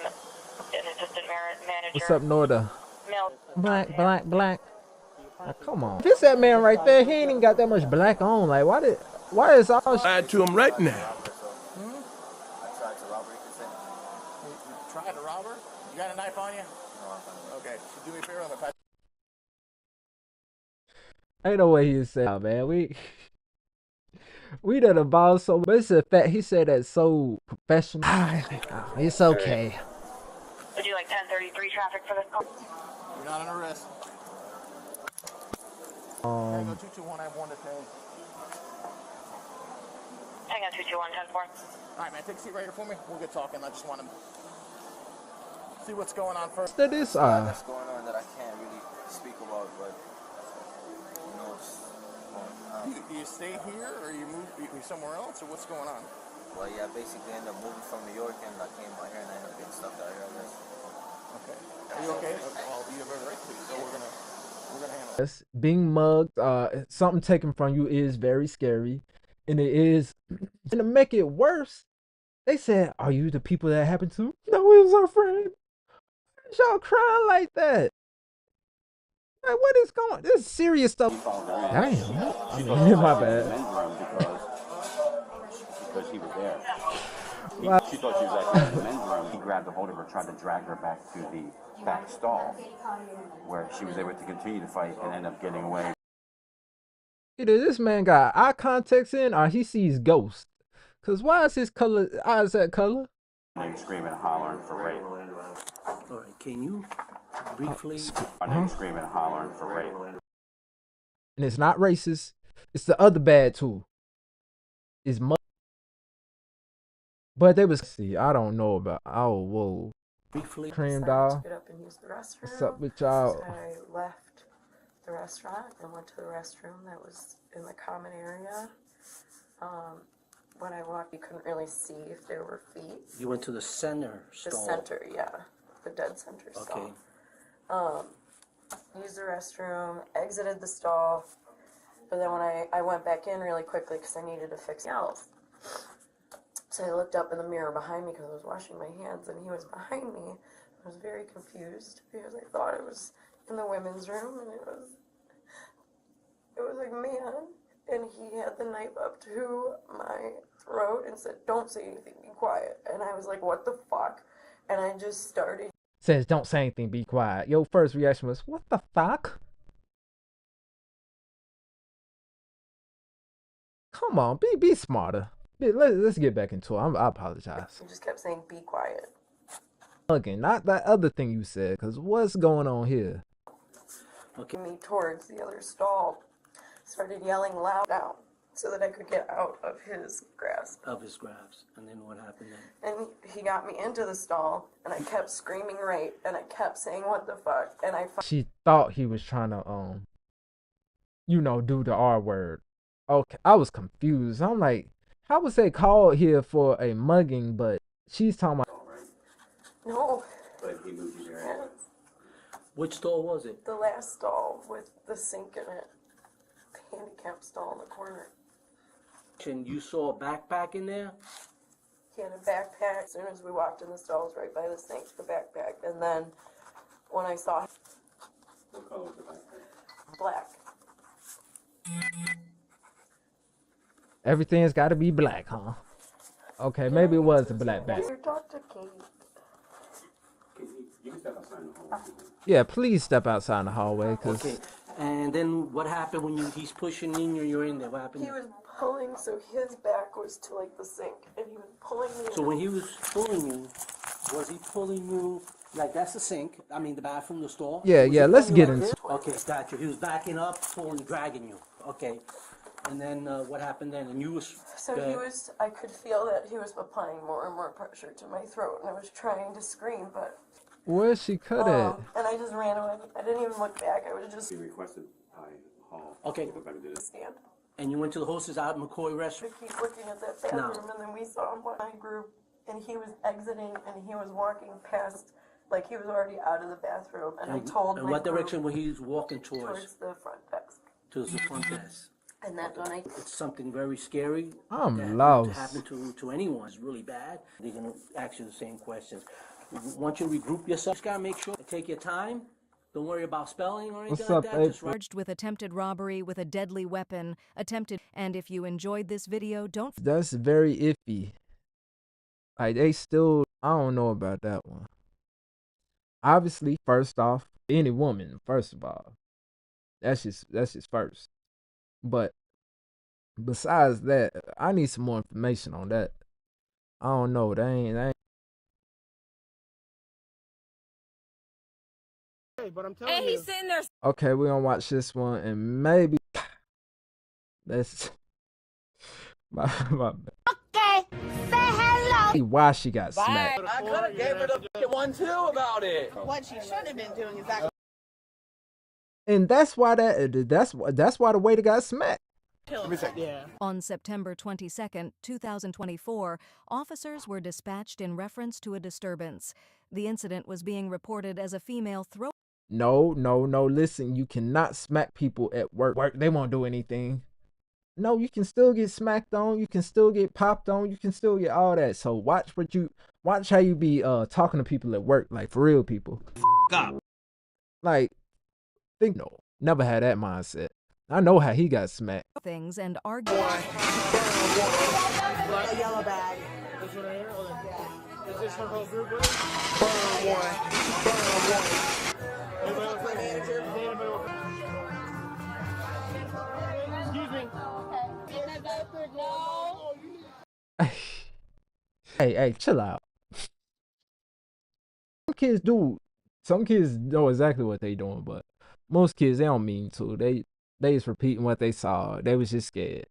an assistant manager. What's up, Norda? Male. Black. Now, come on. If it's that man right there, he ain't even got that much black on. Like, why is all Add to him right now. Tried to rob her? You got a knife on you? No. Okay. So do me a favor on the patch. Ain't no way he said, oh, man. We done about so, but it's a fact. He said that so professional. It's okay. Would you like 1033 traffic for this call? You're not on arrest. Tango 221, I have one to pay. Tango 221, 10-4. All right, man, take a seat right here for me. We'll get talking. I just want to see what's going on first. That is That's going on that I can't really speak about, but you know, Do you stay here or you move somewhere else, or what's going on? well, yeah, I basically ended up moving from New York and I came out here and I ended up getting stuck out here, I guess. Okay. Are you okay? Well, you have every right to. So we're gonna handle it. Yes, being mugged, something taken from you is very scary, and it is. And to make it worse, they said, "Are you the people that happened to?" No, it was our friend. Y'all crying like that? Like, what is going? This is serious stuff. Damn. I mean, my bad. Because he was there. Wow. She thought she was actually in the men's room. He grabbed a hold of her, tried to drag her back to the back stall, where she was able to continue to fight and end up getting away. Either this man got eye contacts in, or he sees ghosts. Cause why is his color eyes that color? They were screaming and hollering for rape. All right, can you briefly? They were screaming and hollering for rape. And it's not racist. It's the other bad too. It's but they was see. I don't know about. Oh whoa. Briefly. Cream To doll. get up and use the restroom. What's up with y'all? So I left the restaurant and went to the restroom that was in the common area. When I walked, you couldn't really see if there were feet. You went to the center The stall. center, yeah, the dead center stall. Used the restroom, exited the stall, but then when I went back in really quickly because I needed to fix health. So I looked up in the mirror behind me because I was washing my hands, and he was behind me. I was very confused because I thought it was in the women's room, and it was a man, and he had the knife up to my throat and said, "Don't say anything, be quiet." And I was like, "What the fuck?" And I just started. Says, "Don't say anything, be quiet." Your first reaction was, "What the fuck?" Come on, be smarter. Let's get back into it. I apologize. He just kept saying, "Be quiet." Again, not that other thing you said, because what's going on here? Okay. Me towards the other stall, started yelling loud down so that I could get out of his grasp. And then what happened then? And he got me into the stall, and I kept screaming rape, and I kept saying, "What the fuck?" And She thought he was trying to, do the R word. Okay, I was confused. I'm like, how was they called here for a mugging, but she's talking about... No. But he moved you there. Which stall was it? The last stall with the sink in it. The handicap stall in the corner. Can you saw a backpack in there? He had a backpack. As soon as we walked in the stalls, right by the sink, the backpack. And then when I saw him, What color was the backpack? black. Everything's got to be black, huh? Okay, maybe it was a black bag. Talk to Kate. You can step outside in the hallway. Yeah, please step outside in the hallway, because... Okay. And then what happened when he's pushing in or you're in there? What happened? He was pulling, so his back was to like the sink, and he was pulling me. So when he was pulling you, was he pulling you like that's the sink? I mean the bathroom, the stall. Yeah, Was yeah. he Let's pulling get you like into. this? Okay, gotcha. He was backing up, pulling, dragging you. Okay. And then what happened then? And you was. So he was. I could feel that he was applying more and more pressure to my throat, and I was trying to scream, but Where's she cut at? And I just ran away. I didn't even look back. I was just requested by Hall. Okay. To go back and do this. stand. And you went to the hostess out at McCoy restaurant? I keep looking at that bathroom, and then we saw him with my group, and he was exiting, and he was walking past, like he was already out of the bathroom. And I told And my what group direction were he walking towards? towards the front desk. Towards the front desk. And that's when I. It's something very scary. I'm that lost. To happen to anyone is really bad. They're gonna ask you the same questions. Once you regroup yourself, just gotta make sure take your time. Don't worry about spelling or anything What's like up, that. Just Charged with attempted robbery with a deadly weapon, and if you enjoyed this video, don't. That's very iffy. Like they still, I don't know about that one. Obviously, first off, any woman, first of all, that's just first. But besides that, I need some more information on that. I don't know. They ain't. But I'm telling And he's sitting there. Okay, we're gonna watch this one and maybe that's my Okay, say hello. why she got smacked. I could have gave her the one too about it. What she should have been doing is actually. And that's why that's why the waiter got smacked. Yeah. On September 22nd, 2024, officers were dispatched in reference to a disturbance. The incident was being reported as a female throw. No. Listen, you cannot smack people at work. They won't do anything. No, you can still get smacked on. You can still get popped on. You can still get all that. So watch how you be talking to people at work, like for real people. Like, never had that mindset. I know how he got smacked. Things and argue. A yellow bag. This one right here? Okay. Is this her whole group with it? Burn one. Anybody else? Manager. Excuse me. Hey, chill out. Some kids know exactly what they doing, but most kids, they don't mean to. They just repeating what they saw. They was just scared.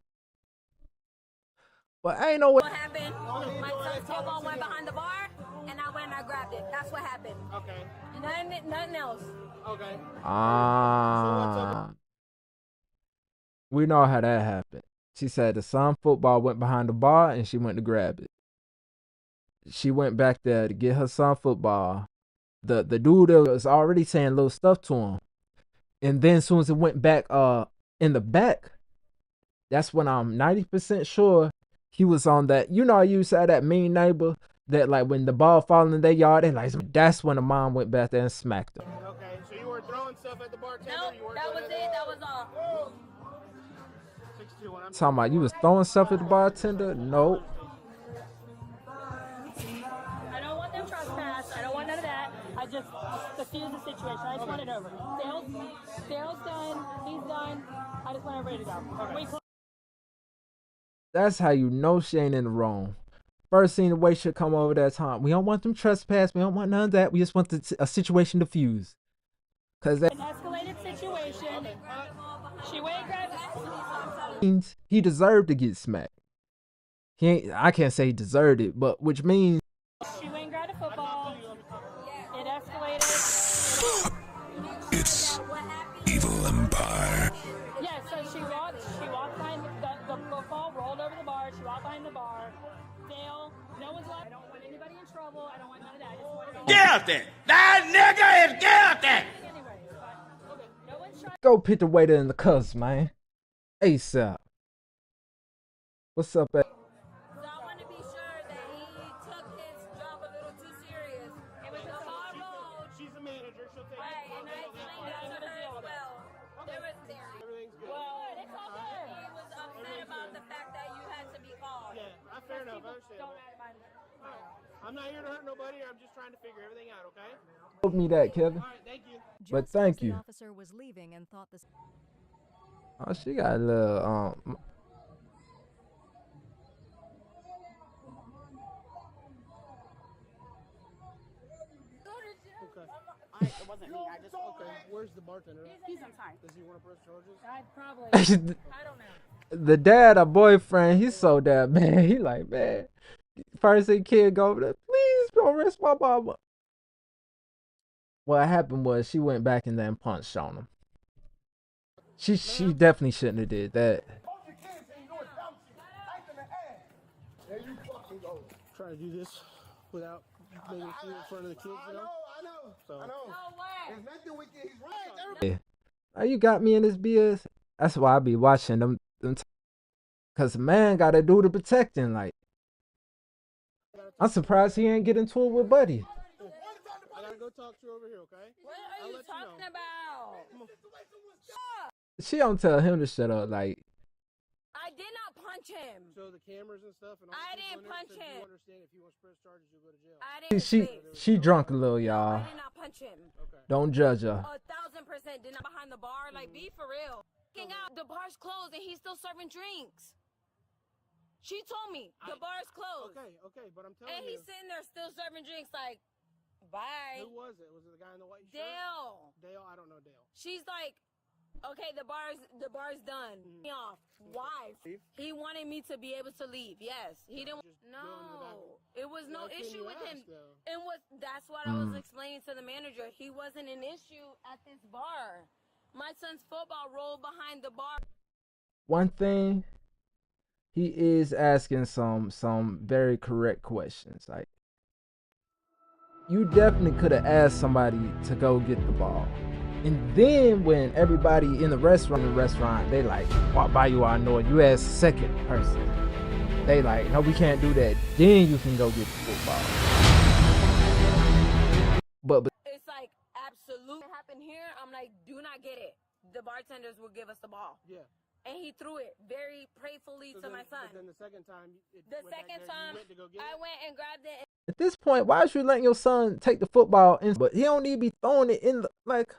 But I ain't know what happened. My son's football went behind the bar, and I went and I grabbed it. That's what happened. Okay. Nothing else. Okay. We know how that happened. She said the son football went behind the bar and she went to grab it. She went back there to get her son football. The dude was already saying little stuff to him. And then as soon as it went back in the back, that's when I'm 90% sure he was on that. You know, you said that mean neighbor that like when the ball falling in their yard, they like that's when the mom went back there and smacked her. Okay, so you weren't throwing stuff at the bartender? Nope, that was it. That was all. Talking about you was throwing stuff at the bartender? Nope. I don't want them trespass. I don't want none of that. I just diffuse the situation. I just want it over. Daryl's done. He's done. I just want everybody to go. That's how you know she ain't in the wrong. First seen the way she'll come over that time. We don't want them trespass. We don't want none of that. We just want a situation diffused. Cause that an escalated situation. She went and grabbed means he deserved to get smacked. I can't say he deserved it, but which means she went and grabbed a football. It escalated. It's Evil Empire. Yeah, so she walked behind the football, rolled over the bar, she walked behind the bar. Dale, no one's left. I don't want anybody in trouble. I don't want none of that. I just want it all. Guilty! That nigga is guilty! go put the waiter in the cuffs, man. ASAP. What's up, So I want to be sure that he took his job a little too serious. It was a hard road. She's a manager. She'll take Right, and I explained that to her as well. There was Everything's good. well, it's okay. He was upset about the fact that you had to be called. Yeah, fair enough. I understand. Don't add my I'm not here to hurt nobody. I'm just trying to figure everything out, okay? told me that, Kevin. All right, thank you. But thank you. The officer was leaving and thought this. Oh, she got a little It wasn't me. I just okay. Where's the bartender? He's inside. Does he want to press charges? I'd probably. I don't know. The dad, a boyfriend, he's so damn man. He like, man, first thing kid go over there, please don't arrest my mama. what happened was she went back and then punched on him. She definitely shouldn't have did that. Try to do this without making it in front of the kids, you know? I know. There's nothing we can. He's right. Yeah. Oh, you got me in this BS. That's why I be watching them cause the man gotta do the protecting. Like, I'm surprised he ain't get into it with Buddy. I gotta go talk to her over here, okay? What are you talking about? She don't tell him to shut up. Like, I did not punch him. So the cameras and stuff and all I didn't punch so him. You understand if he wants press charges, you'll go to jail. I didn't. she drunk a little, y'all. I did not punch him. Don't judge her. 1,000% did not behind the bar. Like, be for real. Getting out, the bar's closed and he's still serving drinks. She told me the bar's closed. Okay, but I'm telling you. And he's sitting there still serving drinks. Like, bye. Who was it? Was it the guy in the white shirt? Dale. Dale, I don't know Dale. She's like, okay, the bar's done. Me off. Why? He wanted me to be able to leave. Yes, he didn't. No, it was no issue with him. And that's what I was explaining to the manager. He wasn't an issue at this bar. My son's football rolled behind the bar. One thing, he is asking some very correct questions. Like, you definitely could have asked somebody to go get the ball. And then when everybody in the restaurant, they like walk by you out north, you ask the second person. They like, no, we can't do that. Then you can go get the football. But it's like absolutely happened here. I'm like, do not get it. The bartenders will give us the ball. Yeah. And he threw it very prayerfully to my son. But then the second time, you went and grabbed it. At this point, why is you letting your son take the football in? But he don't need to be throwing it in the, like,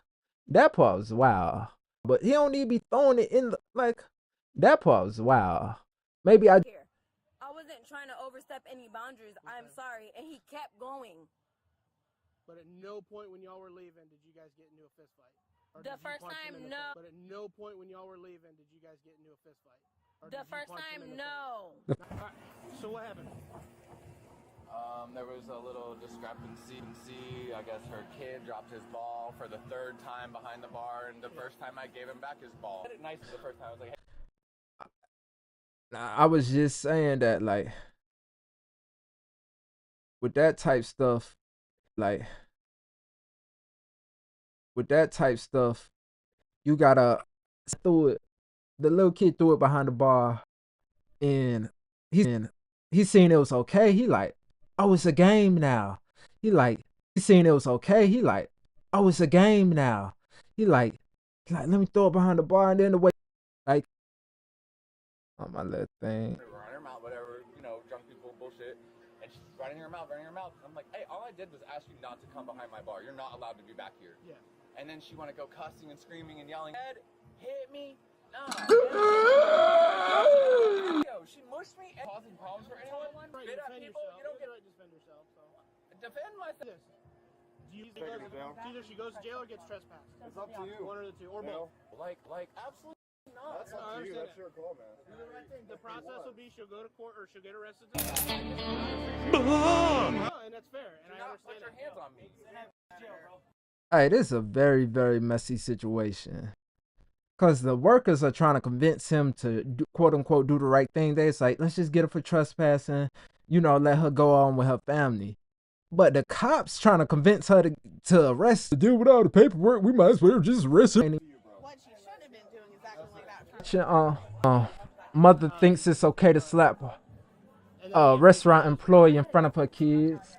that part was wild. But he don't need to be throwing it in the, like, that part was wild. Maybe I wasn't trying to overstep any boundaries. I'm sorry. And he kept going. But at no point when y'all were leaving did you guys get into a fist fight? The first time, no. But at no point when y'all were leaving did you guys get into a fist fight? The first time, no. Right, so what happened? There was a little discrepancy. I guess her kid dropped his ball for the third time behind the bar, and the first time I gave him back his ball. Nice the first time. I was like, I was just saying that, like, with that type stuff, like, you gotta throw it. The little kid threw it behind the bar, and he seen it was okay. He like, oh, it's a game now. He seen it was okay. He like, oh, it's a game now. He like, let me throw it behind the bar, and then the way, like, on my little thing. Run her mouth, whatever, you know, drunk people bullshit. And she's running her mouth. And I'm like, hey, all I did was ask you not to come behind my bar. You're not allowed to be back here. Yeah. And then she want to go cussing and screaming and yelling. Ed, hit me. Nah. Yo, she mushed me and causing problems for anyone. Spit at people. You don't get to defend yourself. So. Defend myself. Either she goes to jail or gets trespassed. It's up to you. One or the two, or both. Like absolutely not. That's up to you. That's your call, man. The process will be she'll go to court or she'll get arrested. And that's fair. And I understand. Put your hands on me. Hey, this is a very, very messy situation. Because the workers are trying to convince him to, quote unquote, do the right thing. They're like, let's just get her for trespassing, you know, let her go on with her family. But the cops trying to convince her to arrest her. To deal with all the paperwork, we might as well just arrest her. What she should have been doing is acting like that. Mother thinks it's okay to slap a restaurant employee in front of her kids.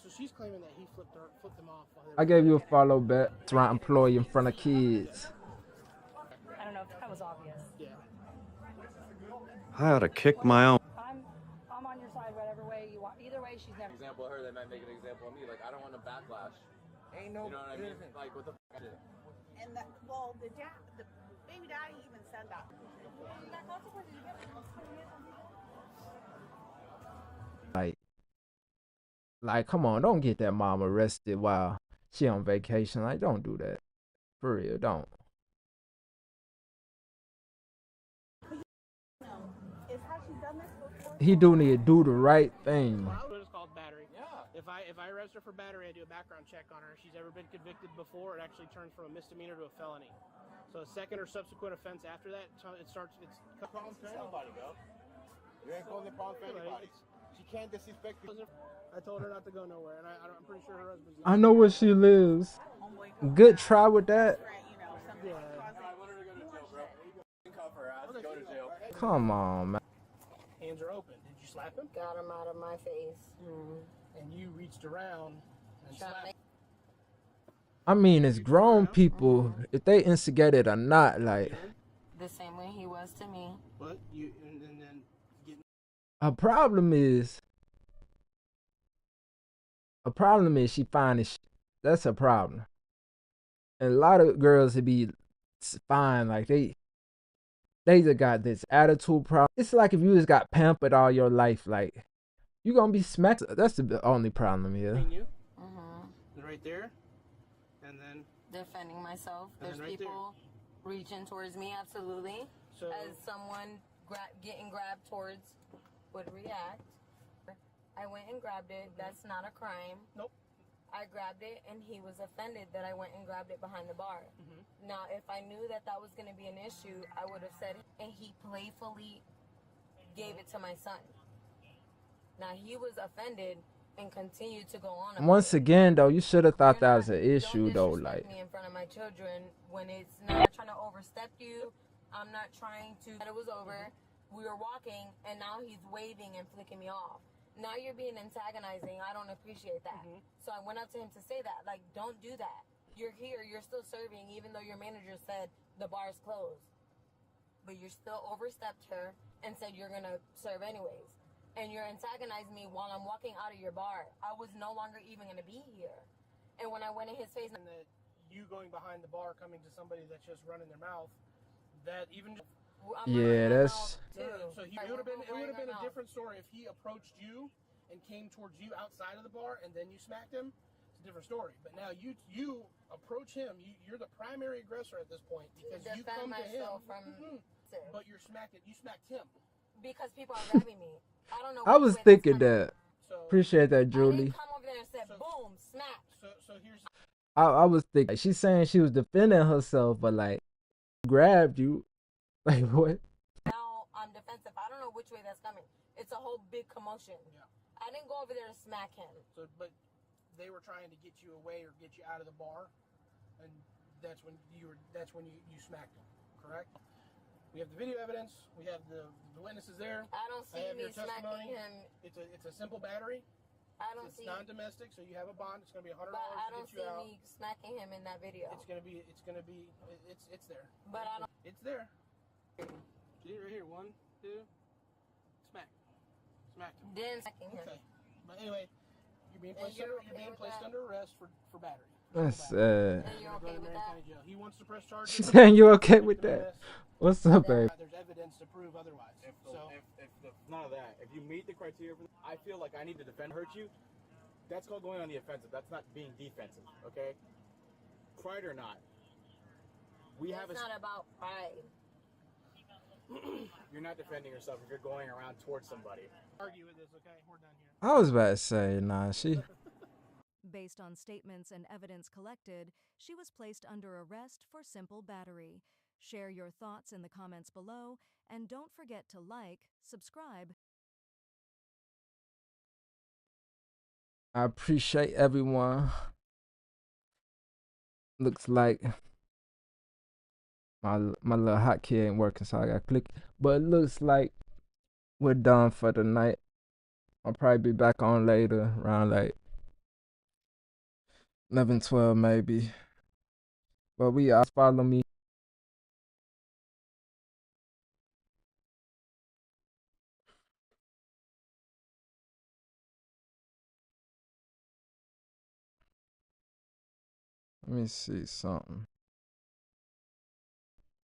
So she's claiming that he flipped them off. I gave you a follow back. Restaurant employee in front of kids. I don't know if that was obvious. Yeah. I ought to kick my own. I'm on your side whatever way you want. Either way, she's never. Example of her, they might make an example of me. Like, I don't want a backlash. Ain't no. You know what I mean? Like, what the f*** is it? And the baby daddy even said that. Like, come on, don't get that mom arrested while she on vacation. Like, don't do that. For real, don't. He do need to do the right thing. It's called battery. Yeah. If I arrest her for battery, I do a background check on her. If she's ever been convicted before, it actually turns from a misdemeanor to a felony. So a second or subsequent offense after that, it's Problems for anybody, bro. You ain't causing problems for anybody. She can't disrespect you. I told her not to go nowhere, and I'm pretty sure her husband's. I know where she lives. Good try with that. Yeah. Go to jail. Come on, man. Hands are open. Did you slap him? Got him out of my face. And you reached around and slapped him. I mean, it's grown people. If they instigated or not, like. The same way he was to me. But you and then getting. A problem is she fine as shit. That's a problem. And a lot of girls would be fine, like they just got this attitude problem. It's like if you just got pampered all your life, like you gonna be smacked. That's the only problem here. You? Right there, and then defending myself. And There's then right people reaching towards me, absolutely. So as someone getting grabbed towards would react. I went and grabbed it. That's not a crime. Nope. I grabbed it, and he was offended that I went and grabbed it behind the bar. Now, if I knew that that was going to be an issue, I would have said it, and he playfully gave it to my son. Now, he was offended and continued to go on about Once again, though, you should have thought that was an issue, though. Like, me in front of my children when it's not trying to overstep you. I'm not trying to. It was over. We were walking, and now he's waving and flicking me off. Now you're being antagonizing. I don't appreciate that. So I went up to him to say that. Like, don't do that. You're here. You're still serving, even though your manager said the bar's closed. But you still overstepped her and said you're going to serve anyways. And you're antagonizing me while I'm walking out of your bar. I was no longer even going to be here. And when I went in his face... And that you going behind the bar, coming to somebody that's just running their mouth, that even... yeah, that's. So it would have been a different story if he approached you and came towards you outside of the bar and then you smacked him. It's a different story. But now you approach him. You're the primary aggressor at this point because you come to him. But you smacked him because people are grabbing me. I don't know. I was thinking that. Appreciate that, Julie. Come over there and said, boom, smack. So here's. I was thinking she's saying she was defending herself, but like grabbed you. Like what? Now I'm defensive. I don't know which way that's coming. It's a whole big commotion. Yeah. I didn't go over there to smack him. So, but they were trying to get you away or get you out of the bar, and that's when you smacked him. Correct? We have the video evidence. We have the witnesses there. I don't see me smacking him. It's a simple battery. It's non-domestic, so you have a bond. It's going to be $100 but I to don't get you out. see me smacking him in that video. It's there. But I don't. It's there. See right here. 1, 2, smack. Smacked him. Didn't smacking him. Okay. But anyway, you're being placed under arrest for battery. That's Are you okay with that? He wants to press charges. She's saying you okay with that? What's up, babe? There's evidence to prove otherwise. If none of that, if you meet the criteria, I feel like I need to defend, hurt you. That's called going on the offensive. That's not being defensive. Okay. Pride or not, It's not about pride. You're not defending yourself if you're going around towards somebody. Argue with this, okay? We're done here. I was about to say, nah, she. Based on statements and evidence collected, she was placed under arrest for simple battery. Share your thoughts in the comments below, and don't forget to like, subscribe. I appreciate everyone. Looks like my little hotkey ain't working, so I gotta click. But it looks like we're done for the night. I'll probably be back on later, around like 11, 12 maybe. But follow me. Let me see something.